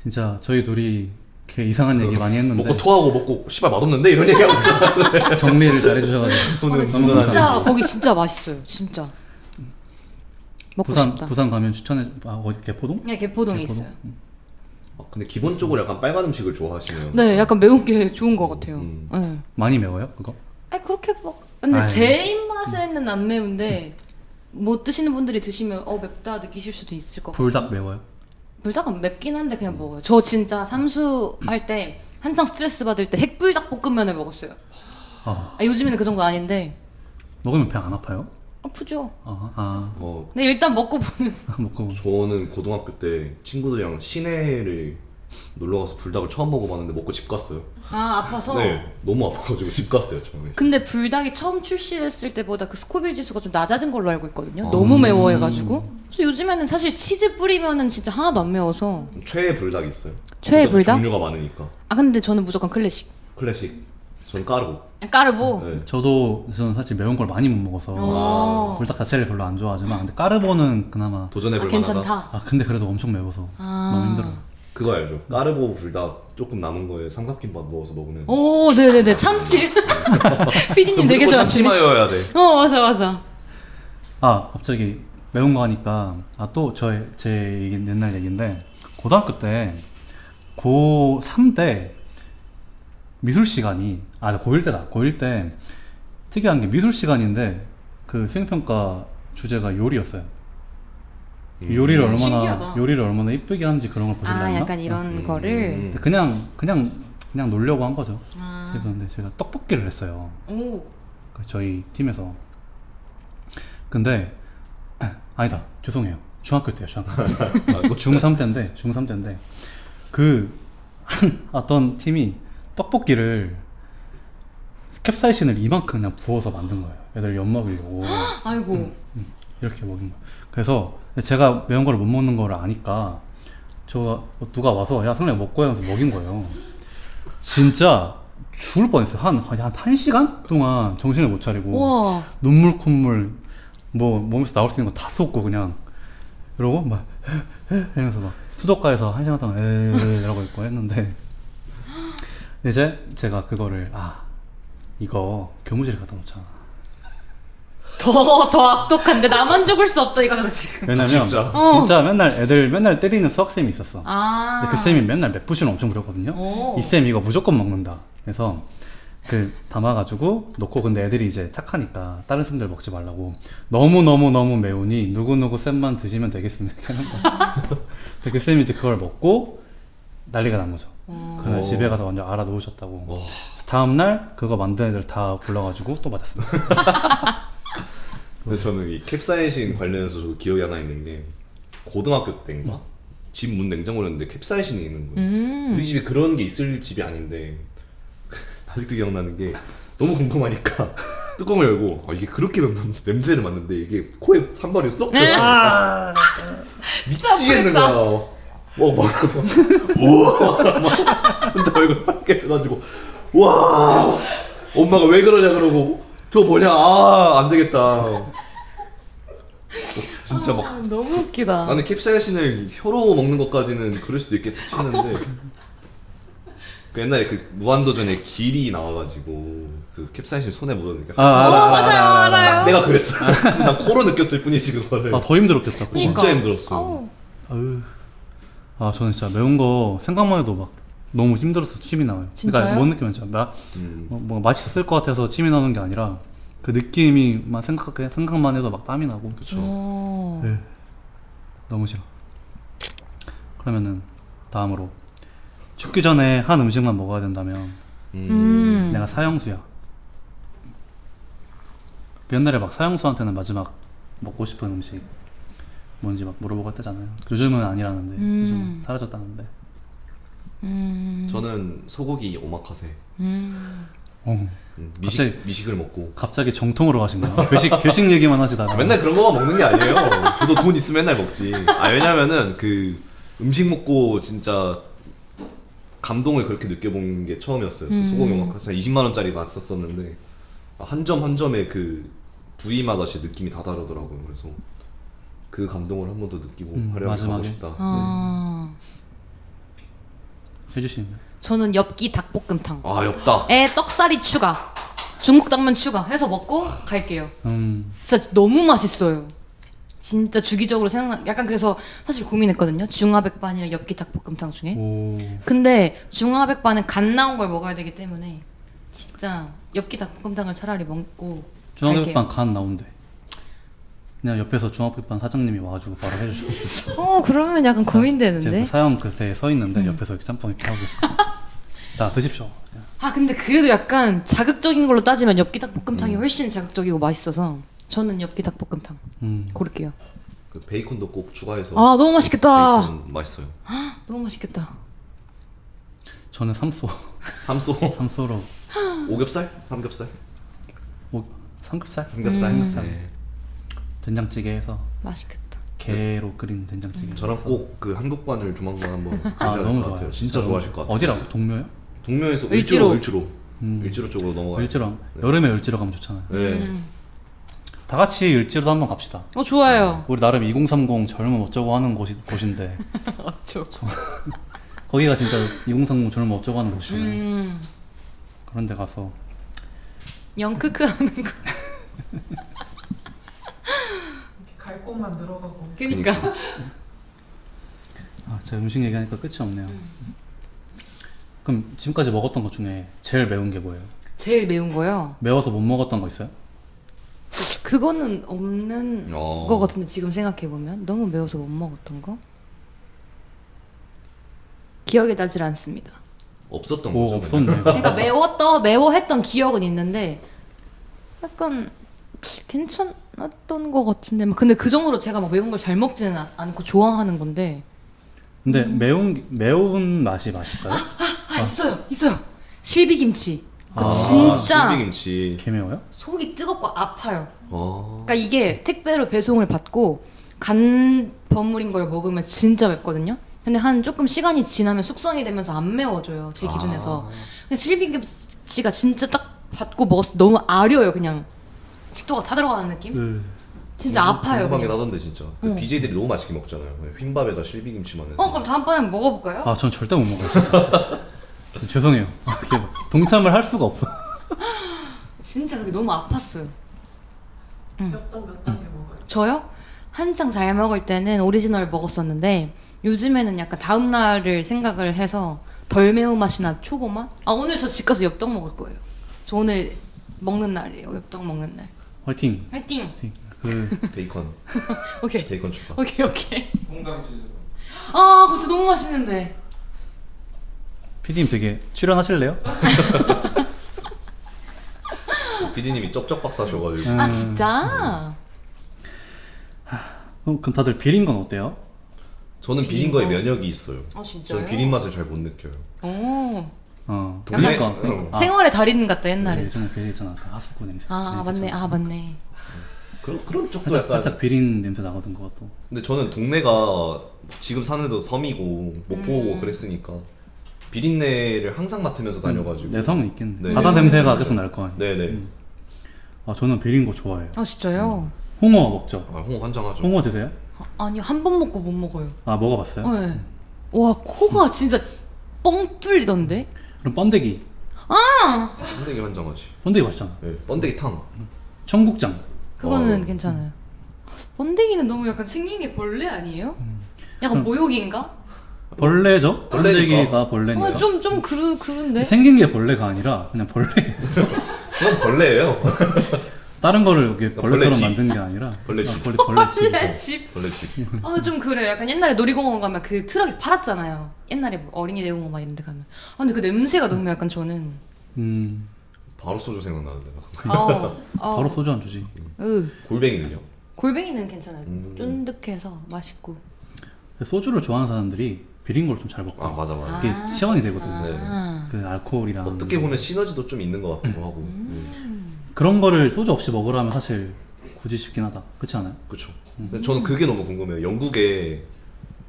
진짜 저희 둘이 이렇게 이상한 얘기 많이 했는데 먹고 토하고 먹고 씨발 맛없는데 이런 얘기하고 있어. 정리를 잘 해주셔가지고 아, 나 진짜 거기 진짜 맛있어요. 진짜 먹고 싶다. 부산 가면 추천해. 어디 개포동? 네, 개포동에 개포동? 있어요. 근데 기본적으로 약간 빨간 음식을 좋아하시면 네, 약간 매운 게 좋은 것 같아요. 네. 많이 매워요 그거? 아니 그렇게 막 근데 아유. 제 입맛에는 안 매운데 못 드시는 분들이 드시면 맵다 느끼실 수도 있을 것 같아요. 불닭 매워요? 불닭은 맵긴 한데 그냥 먹어요. 저 진짜 삼수 할 때 한창 스트레스 받을 때 핵불닭 볶음면을 먹었어요. 아 요즘에는 그 정도 아닌데 먹으면 배 안 아파요? 아프죠. 뭐 근데 일단 먹고 보는. 먹고 저는 고등학교 때 친구들이랑 시내를 놀러 가서 불닭을 처음 먹어봤는데 먹고 집 갔어요. 아파서. 네, 너무 아파가지고 집 갔어요 처음에. 근데 불닭이 처음 출시됐을 때보다 그 스코빌 지수가 좀 낮아진 걸로 알고 있거든요. 너무 매워해가지고. 그래서 요즘에는 사실 치즈 뿌리면은 진짜 하나도 안 매워서. 최애 불닭이 있어요. 최애 거기도 불닭? 종류가 많으니까. 근데 저는 무조건 클래식. 클래식. 저는 까르보. 까르보. 네. 저는 사실 매운 걸 많이 못 먹어서 오. 불닭 자체를 별로 안 좋아하지만 근데 까르보는 그나마 도전해볼 괜찮다. 만하다. 근데 그래도 엄청 매워서 너무 힘들어요. 그거 알죠? 까르보 불닭 조금 남은 거에 삼각김밥 넣어서 먹는. 오, 네네네. 참치. 피디님 되게 무조건 좋아하시네. 참치마요여야 돼. 맞아 맞아. 갑자기 매운 거 하니까 또 제 옛날 얘기인데 고등학교 때 고3 때 미술 시간이 고1 때다. 고1 때 특이한 게 미술 시간인데 그 수행평가 주제가 요리였어요. 요리를 신기하다. 얼마나 이쁘게 하는지 그런 걸 보실라 했나? 약간 이런 거를. 그냥 놀려고 한 거죠. 아. 근데 제가 떡볶이를 했어요. 오. 저희 팀에서. 근데 아니다. 죄송해요. 중학교 때요. 중학교 때. 중3 때인데 어떤 팀이 떡볶이를 캡사이신을 이만큼 그냥 부어서 만든 거예요. 애들 엿 먹이려고. 아이고. 이렇게 먹은 거예요. 그래서 제가 매운 거를 못 먹는 거를 아니까 누가 와서 야 성래 먹고 하면서 먹인 거예요. 진짜 죽을 뻔했어요. 한 1시간 동안 정신을 못 차리고 우와. 눈물 콧물 뭐 몸에서 나올 수 있는 거 다 쏟고 그냥 이러고 막 이러면서 막 수도가에서 1시간 동안 이러고 있고 했는데 이제 제가 그거를 이거 교무실에 갖다 놓자. 더 악독한데 나만 죽을 수 없다 이거잖아 지금. 왜냐면 진짜? 맨날 애들 맨날 때리는 수학쌤이 있었어. 아. 근데 그 쌤이 맨날 맵부심을 엄청 부렸거든요. 오. 이 쌤 이거 무조건 먹는다. 그래서 담아가지고 놓고 근데 애들이 이제 착하니까 다른 쌤들 먹지 말라고 너무 매우니 누구 쌤만 드시면 되겠습니다. 이렇게 하는 거야. 근데 그 쌤이 이제 그걸 먹고 난리가 난 거죠. 그래서 집에 가서 완전 알아놓으셨다고. 와. 다음날 그거 만든 애들 다 불러가지고 또 맞았습니다. 근데 저는 이 캡사이신 관련해서 저도 기억이 하나 있는 게 고등학교 때인가? 집 문 냉장고에 있는데 캡사이신이 있는 거예요. 우리 집에 그런 게 있을 집이 아닌데 아직도 기억나는 게 너무 궁금하니까 뚜껑을 열고 이게 그렇게 냄새를 맡는데 이게 코에 산발이 쏙 들어가. 미치겠는 거야. 우와 막 혼자 얼굴 빨개져가지고 와 엄마가 왜 그러냐 그러고 그거 뭐냐 안 되겠다. 진짜 막 너무 웃기다. 나는 캡사이신을 혀로 먹는 것까지는 그럴 수도 있겠다 치는데 그 옛날에 그 무한도전에 길이 나와가지고 그 캡사이신 손에 묻어니까 알아요. 내가 그랬어. 난 코로 느꼈을 뿐이지 그거를. 더 힘들었겠다. 진짜 힘들었어. 저는 진짜 매운 거 생각만 해도 막 너무 힘들어서 침이 나와요. 진짜요? 그러니까 뭔 느낌인지 알아? 뭐 맛있을 것 같아서 침이 나오는 게 아니라 그 느낌이만 생각만 해도 막 땀이 나고. 그쵸. 네. 너무 싫어. 그러면은 다음으로 죽기 전에 한 음식만 먹어야 된다면 내가 사형수야. 옛날에 막 사형수한테는 마지막 먹고 싶은 음식 뭔지 막 물어보고 했다잖아요. 요즘은 아니라는데 요즘 사라졌다는데. 저는 소고기 오마카세. 갑자기- 미식을 먹고. 갑자기 정통으로 가시네요. 괴식 얘기만 하시다가. 맨날 그런 거만 먹는 게 아니에요. 저도 돈 있으면 맨날 먹지. 왜냐면은 그 음식 먹고 진짜 감동을 그렇게 느껴본 게 처음이었어요. 그 소고기 오마카세 20만 원짜리 맛있었었는데 한 점 한 점의 그 부위마다시 느낌이 다 다르더라고요. 그래서 그 감동을 한 번 더 느끼고 화려하게 마지막에? 가고 싶다. 해주시면. 저는 엽기 닭볶음탕. 엽다. 에 떡살이 추가. 중국 당면 추가 해서 먹고 갈게요. 진짜 너무 맛있어요. 진짜 주기적으로 약간 그래서 사실 고민했거든요. 중화백반이랑 엽기 닭볶음탕 중에. 오. 근데 중화백반은 갓 나온 걸 먹어야 되기 때문에 진짜 엽기 닭볶음탕을 차라리 먹고 중학백반 간 나온대. 그냥 옆에서 중학백반 사장님이 와가지고 바로 해주셔. 그러면 약간 제가 고민되는데. 그 사형 그때 서 있는데 옆에서 이렇게 짬뽕 이렇게 하고 계시고. 자 드십시오. 근데 그래도 약간 자극적인 걸로 따지면 엽기 닭볶음탕이 훨씬 자극적이고 맛있어서 저는 엽기 닭볶음탕 고를게요. 그 베이컨도 꼭 추가해서. 너무 맛있겠다. 베이컨 맛있어요. 너무 맛있겠다. 저는 삼소. 삼소. 삼소로. 오겹살? 삼겹살? 삼겹살? 삼겹살. 네. 된장찌개에서 맛있겠다. 게로 끓인 된장찌개. 저랑 꼭 그 한국반을 조만간 한번 가져야 너무 될것 좋아요. 같아요. 진짜 좋아하실 것 같아요. 어디라고? 동묘요? 동묘에서 을지로. 을지로. 을지로 쪽으로 넘어가. 을지로 여름에 을지로 가면 좋잖아요. 네. 다 같이 을지로도 한번 갑시다. 좋아요. 우리 나름 2030 젊음 어쩌고 하는 곳인데 거기가 진짜 2030 젊음 어쩌고 하는 곳이잖아요. 그런 데 가서 영크크 하는 거. 갈 곳만 늘어가고. 그니까. 제가 음식 얘기하니까 끝이 없네요. 그럼 지금까지 먹었던 것 중에 제일 매운 게 뭐예요? 제일 매운 거요? 매워서 못 먹었던 거 있어요? 그거는 없는 어. 거 같은데 지금 생각해보면 너무 매워서 못 먹었던 거? 기억이 나질 않습니다. 없었던 오, 거죠. 없었네. 그러니까 매워했던 기억은 있는데 약간 괜찮았던 것 같은데 근데 그 정도로 제가 막 매운 걸 잘 먹지는 않고 좋아하는 건데 근데 매운 맛이 맛있어요? 있어요 실비김치 그거 아, 진짜 실비김치. 개 매워요? 속이 뜨겁고 아파요. 어. 그러니까 이게 택배로 배송을 받고 간 버무린 걸 먹으면 진짜 맵거든요. 근데 한 조금 시간이 지나면 숙성이 되면서 안 매워져요 제 기준에서. 근데 실비김치가 진짜 딱 받고 먹었을 때 너무 아려요. 그냥 식도가 타 들어가는 느낌? 진짜 아파요. 궁금하긴 그냥. 하던데 진짜. 그 BJ들이 너무 맛있게 먹잖아요. 흰밥에다 실비김치만 해서. 그럼 다음번에 한번 먹어볼까요? 전 절대 못 먹어요 진짜. 죄송해요. 이게 동참을 할 수가 없어. 진짜 그게 너무 아팠어요. 몇 단계 먹어요? 저요? 한창 잘 먹을 때는 오리지널 먹었었는데 요즘에는 약간 다음 날을 생각을 해서 덜 매운 맛이나 초보 맛? 오늘 저 집 가서 엽떡 먹을 거예요. 저 오늘 먹는 날이에요. 엽떡 먹는 날. 화이팅. 화이팅! 베이컨. 오케이. 베이컨 추가. 오케이. 홍당 치즈. 그거 진짜 너무 맛있는데. PD님 되게 출연하실래요? PD님이 쩝쩝 박사셔가지고. 진짜? 그럼 다들 비린 건 어때요? 저는 비린 거에 면역이 있어요. 진짜요? 저는 비린 맛을 잘 못 느껴요. 오. 그러니까 생활의 달인 같다 옛날에. 예전에 그 얘기했잖아. 그 하수구 냄새. 맞네. 맞네. 그런 쪽도 약간. 살짝 비린 냄새 나거든 그것도. 근데 저는 동네가 지금 사는 데도 섬이고 목포고 그랬으니까 비린내를 항상 맡으면서 다녀가지고. 내성은 있겠네. 네. 바다 냄새가 계속 날 거 아니에요. 네네. 저는 비린 거 좋아해요. 진짜요? 홍어 먹죠? 홍어 환장하죠. 홍어 드세요? 아니요. 한 번 먹고 못 먹어요. 먹어봤어요? 네. 와 코가 진짜 뻥 뚫리던데? 그럼 번데기. 번데기 환장하지. 번데기 맛있잖아. 네, 번데기 탕. 청국장. 그거는 괜찮아요. 번데기는 너무 약간 생긴 게 벌레 아니에요? 약간 모욕인가? 벌레죠? 번데기가 벌레니까. 좀 그런데? 생긴 게 벌레가 아니라 그냥 벌레. 그건 벌레예요. 다른 거를 이렇게 벌레처럼 벌레집. 만든 게 아니라 벌레집. 벌레집. 집. 벌레집. 좀 그래. 약간 옛날에 놀이공원 가면 그 트럭이 팔았잖아요. 옛날에 뭐 어린이 대공원 막 이런 데 가면. 근데 그 냄새가 너무 약간 저는. 바로 소주 생각나는데. 바로 소주 안 주지. 골뱅이는요? 골뱅이는 괜찮아요. 쫀득해서 맛있고. 소주를 좋아하는 사람들이 비린 걸 좀 잘 먹고. 맞아. 이게 시원이 되거든. 네. 그 알코올이랑. 어떻게 보면 시너지도 좀 있는 것 같기도 하고. 그런 거를 소주 없이 먹으라면 사실 굳이 싶긴 하다. 그렇지 않아요? 그렇죠. 저는 그게 너무 궁금해요. 영국에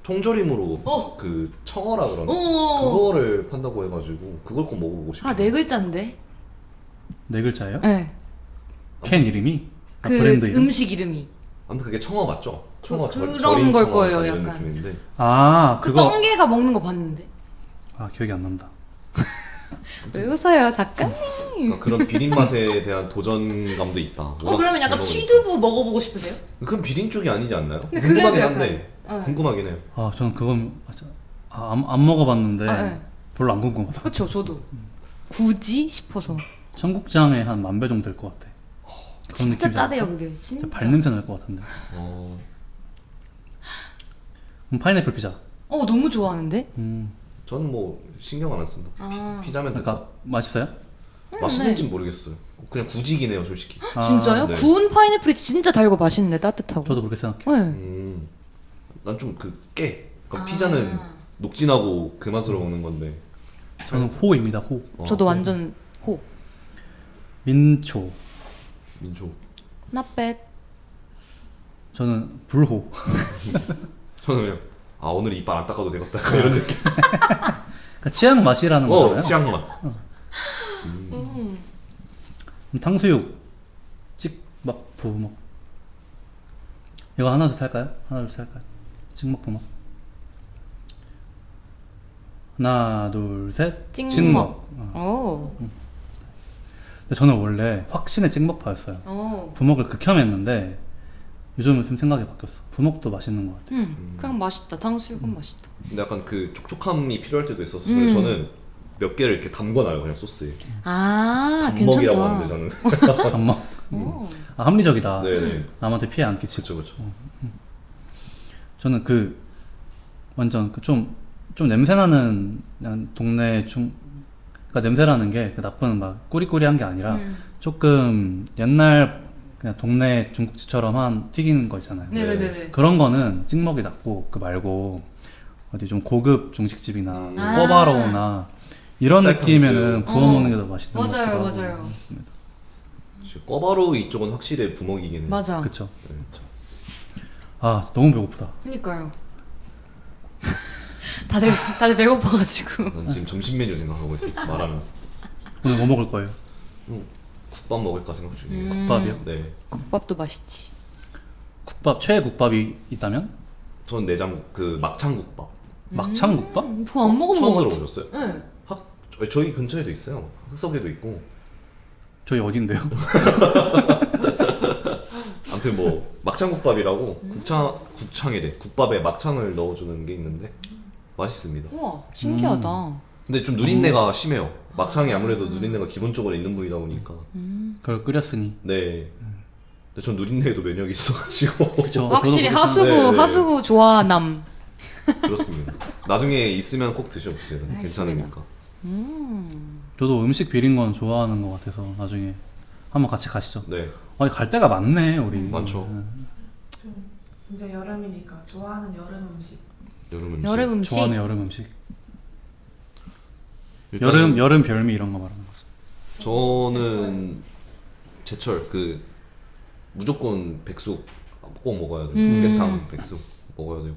통조림으로 그 청어라 그러나 그거를 판다고 해가지고 그걸 꼭 먹어보고 싶어요. 4글자인데? 네 글자예요? 네. 캔 이름이? 그 브랜드 이름? 음식 이름이. 아무튼 그게 청어 맞죠? 청어 그런 절임 걸 청어 거예요, 이런 약간. 느낌인데. 그거. 똥개가 먹는 거 봤는데. 기억이 안 난다. 왜 웃어요, 작가님? 그러니까 그런 비린 맛에 대한 도전감도 있다. 워낙 그러면 약간 잘 취두부 먹어보고 싶으세요? 그건 비린 쪽이 아니지 않나요? 근데 궁금하긴 그래도 한데 궁금하긴 해요. 저는 그건 안 먹어봤는데 네. 별로 안 궁금하다. 그쵸, 저도. 굳이 싶어서. 청국장에 한 10,000배 정도 될 것 같아. 그런 진짜 느낌이 짜대요, 나고. 그게. 진짜. 발냄새 날 것 같은데. 그럼 파인애플 피자. 너무 좋아하는데? 저는 뭐 신경 안 씁니다. 피자면 됐다. 그러니까 맛있어요? 맛있는지는 모르겠어요. 그냥 구직이네요 솔직히. 진짜요? 네. 구운 파인애플이 진짜 달고 맛있는데, 따뜻하고. 저도 그렇게 생각해요. 네. 난 좀 그러니까 피자는 녹진하고 그 맛으로 먹는 건데. 저는 호입니다. 호. 저도 완전 호. 민초. 민초. Not bad. 저는 불호. 저는 그냥 오늘 이빨 안 닦아도 되겠다 이런 느낌. 그러니까 치약 맛이라는 거잖아요. 치약 맛. 탕수육, 찍먹, 부먹. 이거 하나 둘 셋 할까요? 하나 둘 셋 할까요? 찍먹, 부먹. 하나 둘 셋. 찍먹. 어. 오. 근데 저는 원래 확신의 찍먹파였어요. 오. 부먹을 극혐했는데 요즘은 좀 생각이 바뀌었어. 부먹도 맛있는 것 같아. 그냥 맛있다. 탕수육은 맛있다. 근데 약간 그 촉촉함이 필요할 때도 있어서 그래서 저는 몇 개를 이렇게 담궈놔요 그냥 소스에. 아, 먹이라고 괜찮다. 하는데 저는. 안 먹. 오. 아, 합리적이다. 네네. 남한테 피해 안 끼치고. 그렇죠 그렇죠. 저는 그 완전 그 좀 냄새나는 그냥 동네 그러니까 냄새라는 게 그 나쁜 막 꾸리꾸리한 게 아니라 조금 옛날 그냥 동네 중국집처럼 한 튀기는 거 있잖아요. 네네네. 그런 거는 찍먹이 낫고 그 말고 어디 좀 고급 중식집이나 아. 꿔바로우나 이런 찹쌀 느낌이면은 탕수육. 구워 먹는 게 더 맛있는 것 맞아요, 같기도 하고. 맞아요. 꿔바로우 이쪽은 확실히 부먹이긴 해. 맞아. 그쵸. 네. 아 너무 배고프다. 그니까요. 다들 배고파가지고. 난 지금 점심 메뉴 생각하고 있어 말하면서. 오늘 뭐 먹을 거예요? 국밥 먹을까 생각 중이에요. 국밥이요? 네. 국밥도 맛있지. 국밥 최애 국밥이 있다면? 전 내장 그 막창국밥. 막창국밥? 그거 안 먹어본 처음 것 같아. 들어보셨어요? 응. 저희 근처에도 있어요. 흑석에도 있고. 저희 어딘데요? 아무튼 뭐 막창국밥이라고 국창이래. 국밥에 막창을 넣어주는 게 있는데 맛있습니다. 우와, 신기하다. 근데 좀 누린내가 심해요. 막창이 아무래도 누린내가 기본적으로 있는 부위다 보니까. 그걸 끓였으니. 네. 근데 전 누린내에도 면역이 있어가지고. 그쵸. 확실히 저도 하수구 네. 좋아남. 그렇습니다. 나중에 있으면 꼭 드셔보세요. 알겠습니다. 괜찮으니까. 저도 음식 비린 건 좋아하는 것 같아서 나중에 한번 같이 가시죠. 네. 아니 갈 데가 많네 우리. 많죠. 이제 여름이니까 좋아하는 여름 음식. 여름 음식. 여름 음식. 좋아하는 여름 음식. 일단은 여름 별미 이런 거 말하는 거죠. 저는 제철 그 무조건 백숙 꼭 먹어야 돼요. 삼계탕 백숙 먹어야 되고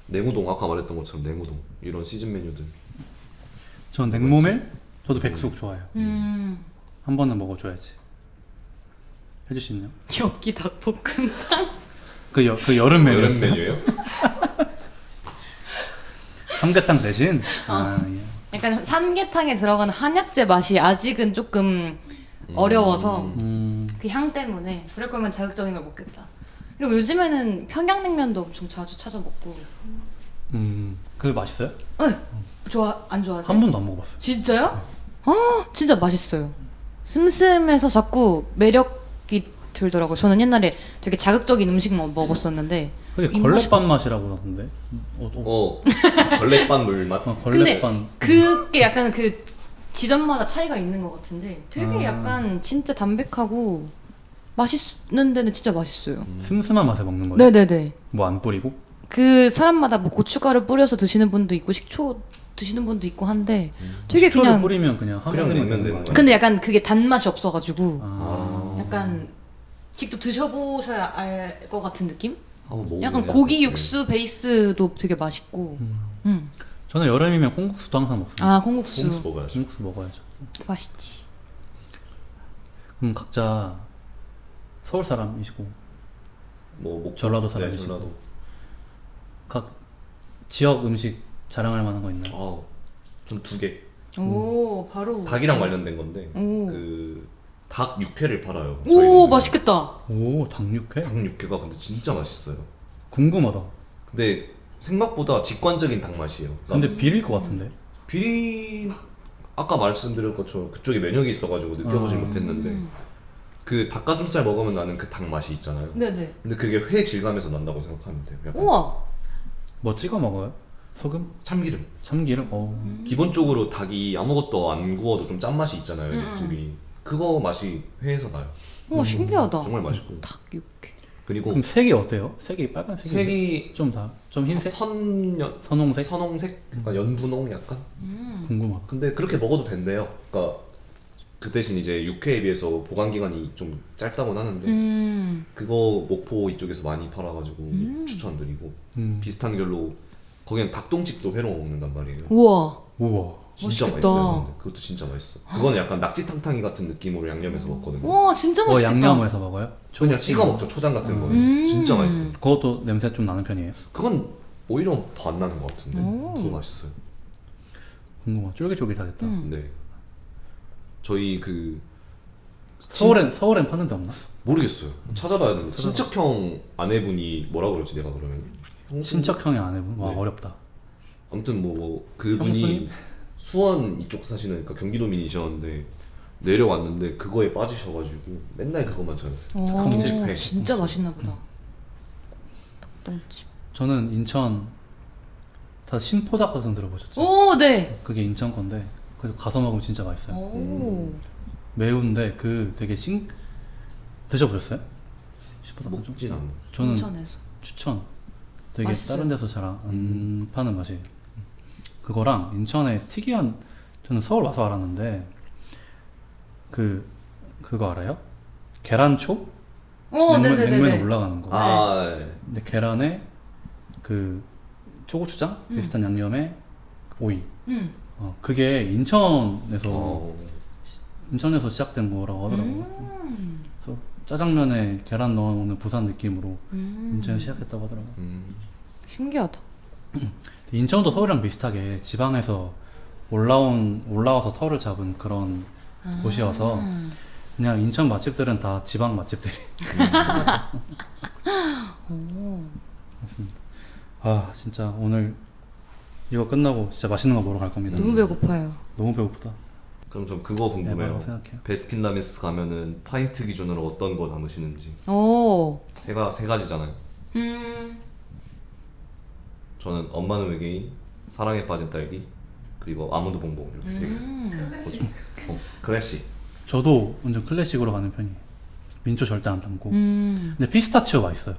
냉우동 아까 말했던 것처럼 냉우동 이런 시즌 메뉴들. 전 냉모밀? 저도 백숙 좋아해요. 음. 한 번은 먹어줘야지. 해줄 수 있나요? 엽기 닭볶음탕. 그 여름 메뉴. 여름 메뉴예요? 삼계탕 대신. 아, 예. 약간 삼계탕에 들어가는 한약재 맛이 아직은 조금 어려워서 그 향 때문에 그럴 거면 자극적인 걸 먹겠다. 그리고 요즘에는 평양냉면도 엄청 자주 찾아 먹고. 그게 맛있어요? 네. 안 좋아하세요? 한 번도 안 먹어봤어요. 진짜요? 진짜 맛있어요. 슴슴해서 자꾸 매력이 들더라고요. 저는 옛날에 되게 자극적인 음식만 먹었었는데 그게 입맛이 걸레반 맛이라고 하던데. 걸레반 물맛. 근데 걸레반. 그게 약간 그 지점마다 차이가 있는 것 같은데 되게 약간 진짜 담백하고 맛있는 데는 진짜 맛있어요. 슴슴한 맛에 먹는 거예요? 네네네. 뭐 안 뿌리고? 그 사람마다 뭐 고춧가루 뿌려서 드시는 분도 있고 식초 드시는 분도 있고 한데 되게 식초를 그냥 뿌리면 그냥 그냥 하면 내면 되는 되는 거예요. 거예요. 근데 약간 그게 단맛이 없어가지고 아. 약간 직접 드셔보셔야 알 것 같은 느낌? 한번 먹어보면 약간 해야 고기 돼. 육수 베이스도 되게 맛있고 저는 여름이면 콩국수도 항상 먹습니다. 아 콩국수 콩국수 먹어야죠. 콩국수 먹어야죠. 맛있지. 그럼 각자 서울 사람이시고 뭐 목포, 전라도 네, 사람이시고. 전라도. 각 지역 음식 자랑할 만한 거 있나요? 전 2개. 오 바로 닭이랑 관련된 건데 오. 그 닭 육회를 팔아요. 오 저희는. 맛있겠다. 오 닭육회? 닭 육회가 근데 진짜 맛있어요. 궁금하다. 근데 생각보다 직관적인 닭 맛이에요. 그러니까 근데 비릴 것 같은데. 비린 아까 말씀드린 것처럼 그쪽에 면역이 있어가지고 느껴보질 못했는데 그 닭가슴살 먹으면 나는 그 닭 맛이 있잖아요. 네네. 근데 그게 회 질감에서 난다고 생각하면 돼요. 약간 우와. 뭐 찍어 먹어요? 소금? 참기름. 참기름? 기본적으로 닭이 아무것도 안 구워도 좀 짠맛이 있잖아요. 육즙이. 그거 맛이 회에서 나요. 우와 신기하다. 정말 맛있고. 닭 육회. 그리고 그럼 색이 어때요? 색이 빨간색이? 색이 좀 흰색? 선홍색? 선홍색? 선홍색? 약간 연분홍 약간? 궁금하다. 근데 그렇게 먹어도 된대요. 그러니까 그 대신 이제 육회에 비해서 보관 기간이 좀 짧다고는 하는데 그거 목포 이쪽에서 많이 팔아가지고 추천드리고 비슷한 결로 거기는 닭똥집도 회로 먹는단 말이에요. 우와. 우와. 진짜 맛있겠다. 맛있어요. 근데 그것도 진짜 맛있어. 그거는 약간 낙지탕탕이 같은 느낌으로 양념해서 먹거든요. 와 진짜 맛있겠다. 양념해서 먹어요? 그냥 찍어 먹죠. 초장 같은 거에. 진짜 맛있어요. 그것도 냄새 좀 나는 편이에요? 그건 오히려 더 안 나는 것 같은데 더 맛있어요. 궁금해. 쫄깃쫄깃하겠다. 네. 저희 그 서울엔 파는 데 없나? 모르겠어요. 찾아봐야 되는데 친척형 아내분이 뭐라 그러지 내가 그러면 친척형의 아내분? 와 네. 어렵다. 아무튼 뭐 그분이 형수님? 수원 이쪽 사시는 그러니까 경기도민이셨는데 내려왔는데 그거에 빠지셔가지고 맨날 그것만 저는 오, 실패. 진짜 맛있나 보다. 닭똥집. 저는 인천 다 신포닭 같은 들어보셨죠? 오, 네. 그게 인천 건데 그래서 가서 먹으면 진짜 맛있어요. 오. 매운데 그 되게 드셔보셨어요? 신포닭 좀? 먹진 않아. 저는 인천에서. 추천. 되게 맛있어요. 다른 데서 잘 안 파는 맛이에요. 그거랑 인천에 특이한 저는 서울 와서 알았는데 그거 알아요? 계란초? 오, 네네네네. 냉면에 올라가는 거. 아, 네. 근데 계란에 그 초고추장 비슷한 양념에 오이. 그게 인천에서 시작된 거라고 하더라고요. 그래서 짜장면에 계란 넣어먹는 부산 느낌으로 인천에 시작했다고 하더라고요. 신기하다. 인천도 서울이랑 비슷하게 지방에서 올라와서 터를 잡은 그런 곳이어서 그냥 인천 맛집들은 다 지방 맛집들이. 맞습니다. 아 진짜 오늘 이거 끝나고 진짜 맛있는 거 먹으러 갈 겁니다. 너무 배고파요. 너무 배고프다. 그럼 좀 그거 에바라고 궁금해요. 생각해요. 베스킨라빈스 가면은 파인트 기준으로 어떤 거 담으시는지. 오. 세 가지잖아요. 저는 엄마는 외계인, 사랑에 빠진 딸기, 그리고 아몬드 봉봉 이렇게 세 개. 뭐죠? 클래식. 저도 완전 클래식으로 가는 편이에요. 민초 절대 안 담고. 근데 피스타치오 맛있어요.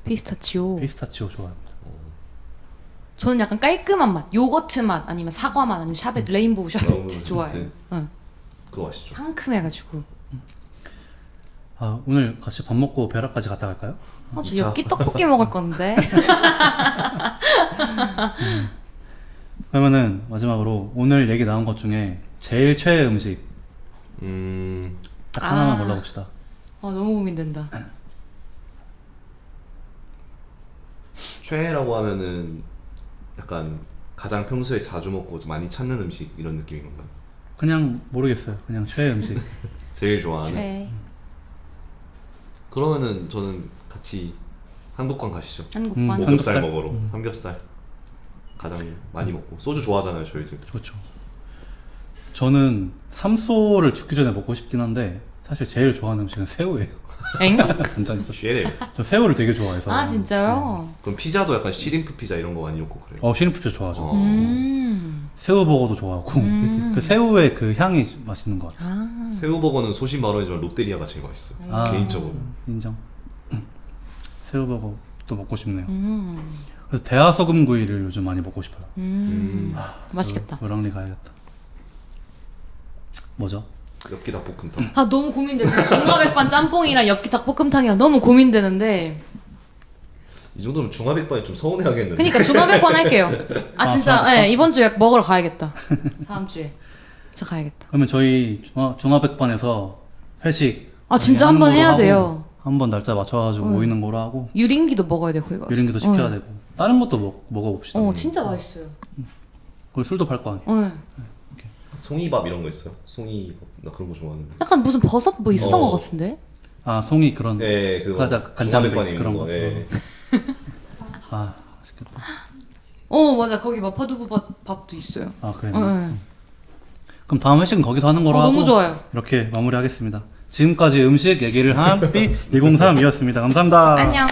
피스타치오. 피스타치오 좋아합니다. 저는 약간 깔끔한 맛, 요거트 맛, 아니면 사과 맛, 아니면 샤베트, 레인보우 샤베트 레인보우 좋아해요. 샤베트. 응. 그거 맛있죠. 상큼해가지고. 아 오늘 같이 밥 먹고 베라까지 갔다 갈까요? 저 엽기 떡볶이 먹을 건데. 그러면은 마지막으로 오늘 얘기 나온 것 중에 제일 최애 음식 딱 하나만 골라봅시다. 너무 고민된다. 최애라고 하면은 약간 가장 평소에 자주 먹고 좀 많이 찾는 음식 이런 느낌인 건가요? 그냥 모르겠어요. 그냥 최애 음식. 제일 좋아하는. 최애. 그러면은 저는 같이 한국관 가시죠. 한국관. 삼겹살 삼겹살? 먹으러. 삼겹살 가장 많이 먹고 소주 좋아하잖아요 저희들. 좋죠. 저는 삼소를 죽기 전에 먹고 싶긴 한데 사실 제일 좋아하는 음식은 새우예요. 엥? 간단히 쉐레. 저 새우를 되게 좋아해서. 아 진짜요? 그럼 피자도 약간 시림프 피자 이런 거 많이 먹고 그래요. 시림프 피자 좋아하죠. 음. 새우버거도 좋아하고 그 새우의 그 향이 맛있는 것 같아요. 아. 새우버거는 소신 발언이지만 롯데리아가 제일 맛있어요. 아. 개인적으로. 인정. 새우버거도 먹고 싶네요. 그래서 대하소금구이를 요즘 많이 먹고 싶어요. 맛있겠다. 노랑리 가야겠다. 뭐죠? 엽기 닭볶음탕. 아 너무 고민돼. 지금 중화백반 짬뽕이랑 엽기 닭볶음탕이랑 너무 고민되는데. 이 정도면 중화백반이 좀 서운해하겠는데. 그니까 중화백반 할게요. 아 진짜 네, 이번 주에 먹으러 가야겠다. 다음 주에 저 가야겠다. 그러면 저희 중화백반에서 회식 아 진짜 하는 한번 걸로 해야 하고 돼요. 한번 날짜 맞춰가지고 모이는 거로 하고 유린기도 먹어야 돼 거기 가서. 유린기도 시켜야 되고 다른 것도 먹어봅시다. 진짜 맛있어요. 그리고 술도 팔 거 아니에요. 송이밥 이런 거 있어요? 송이밥 나 그런 거 좋아하는데. 약간 무슨 버섯 뭐 있었던 것 어. 같은데? 아 송이 그런. 네, 그거. 맞아, 간장 중화백반에 베이스 있는 그런 거. 거. 예. 아 맛있겠다. 맞아 거기 마파두부 밥도 있어요. 아 그래. 네. 그럼 다음 회식은 거기서 하는 거로 하고 너무 좋아요. 이렇게 마무리하겠습니다. 지금까지 음식 얘기를 한 B 203이었습니다. 감사합니다. 안녕.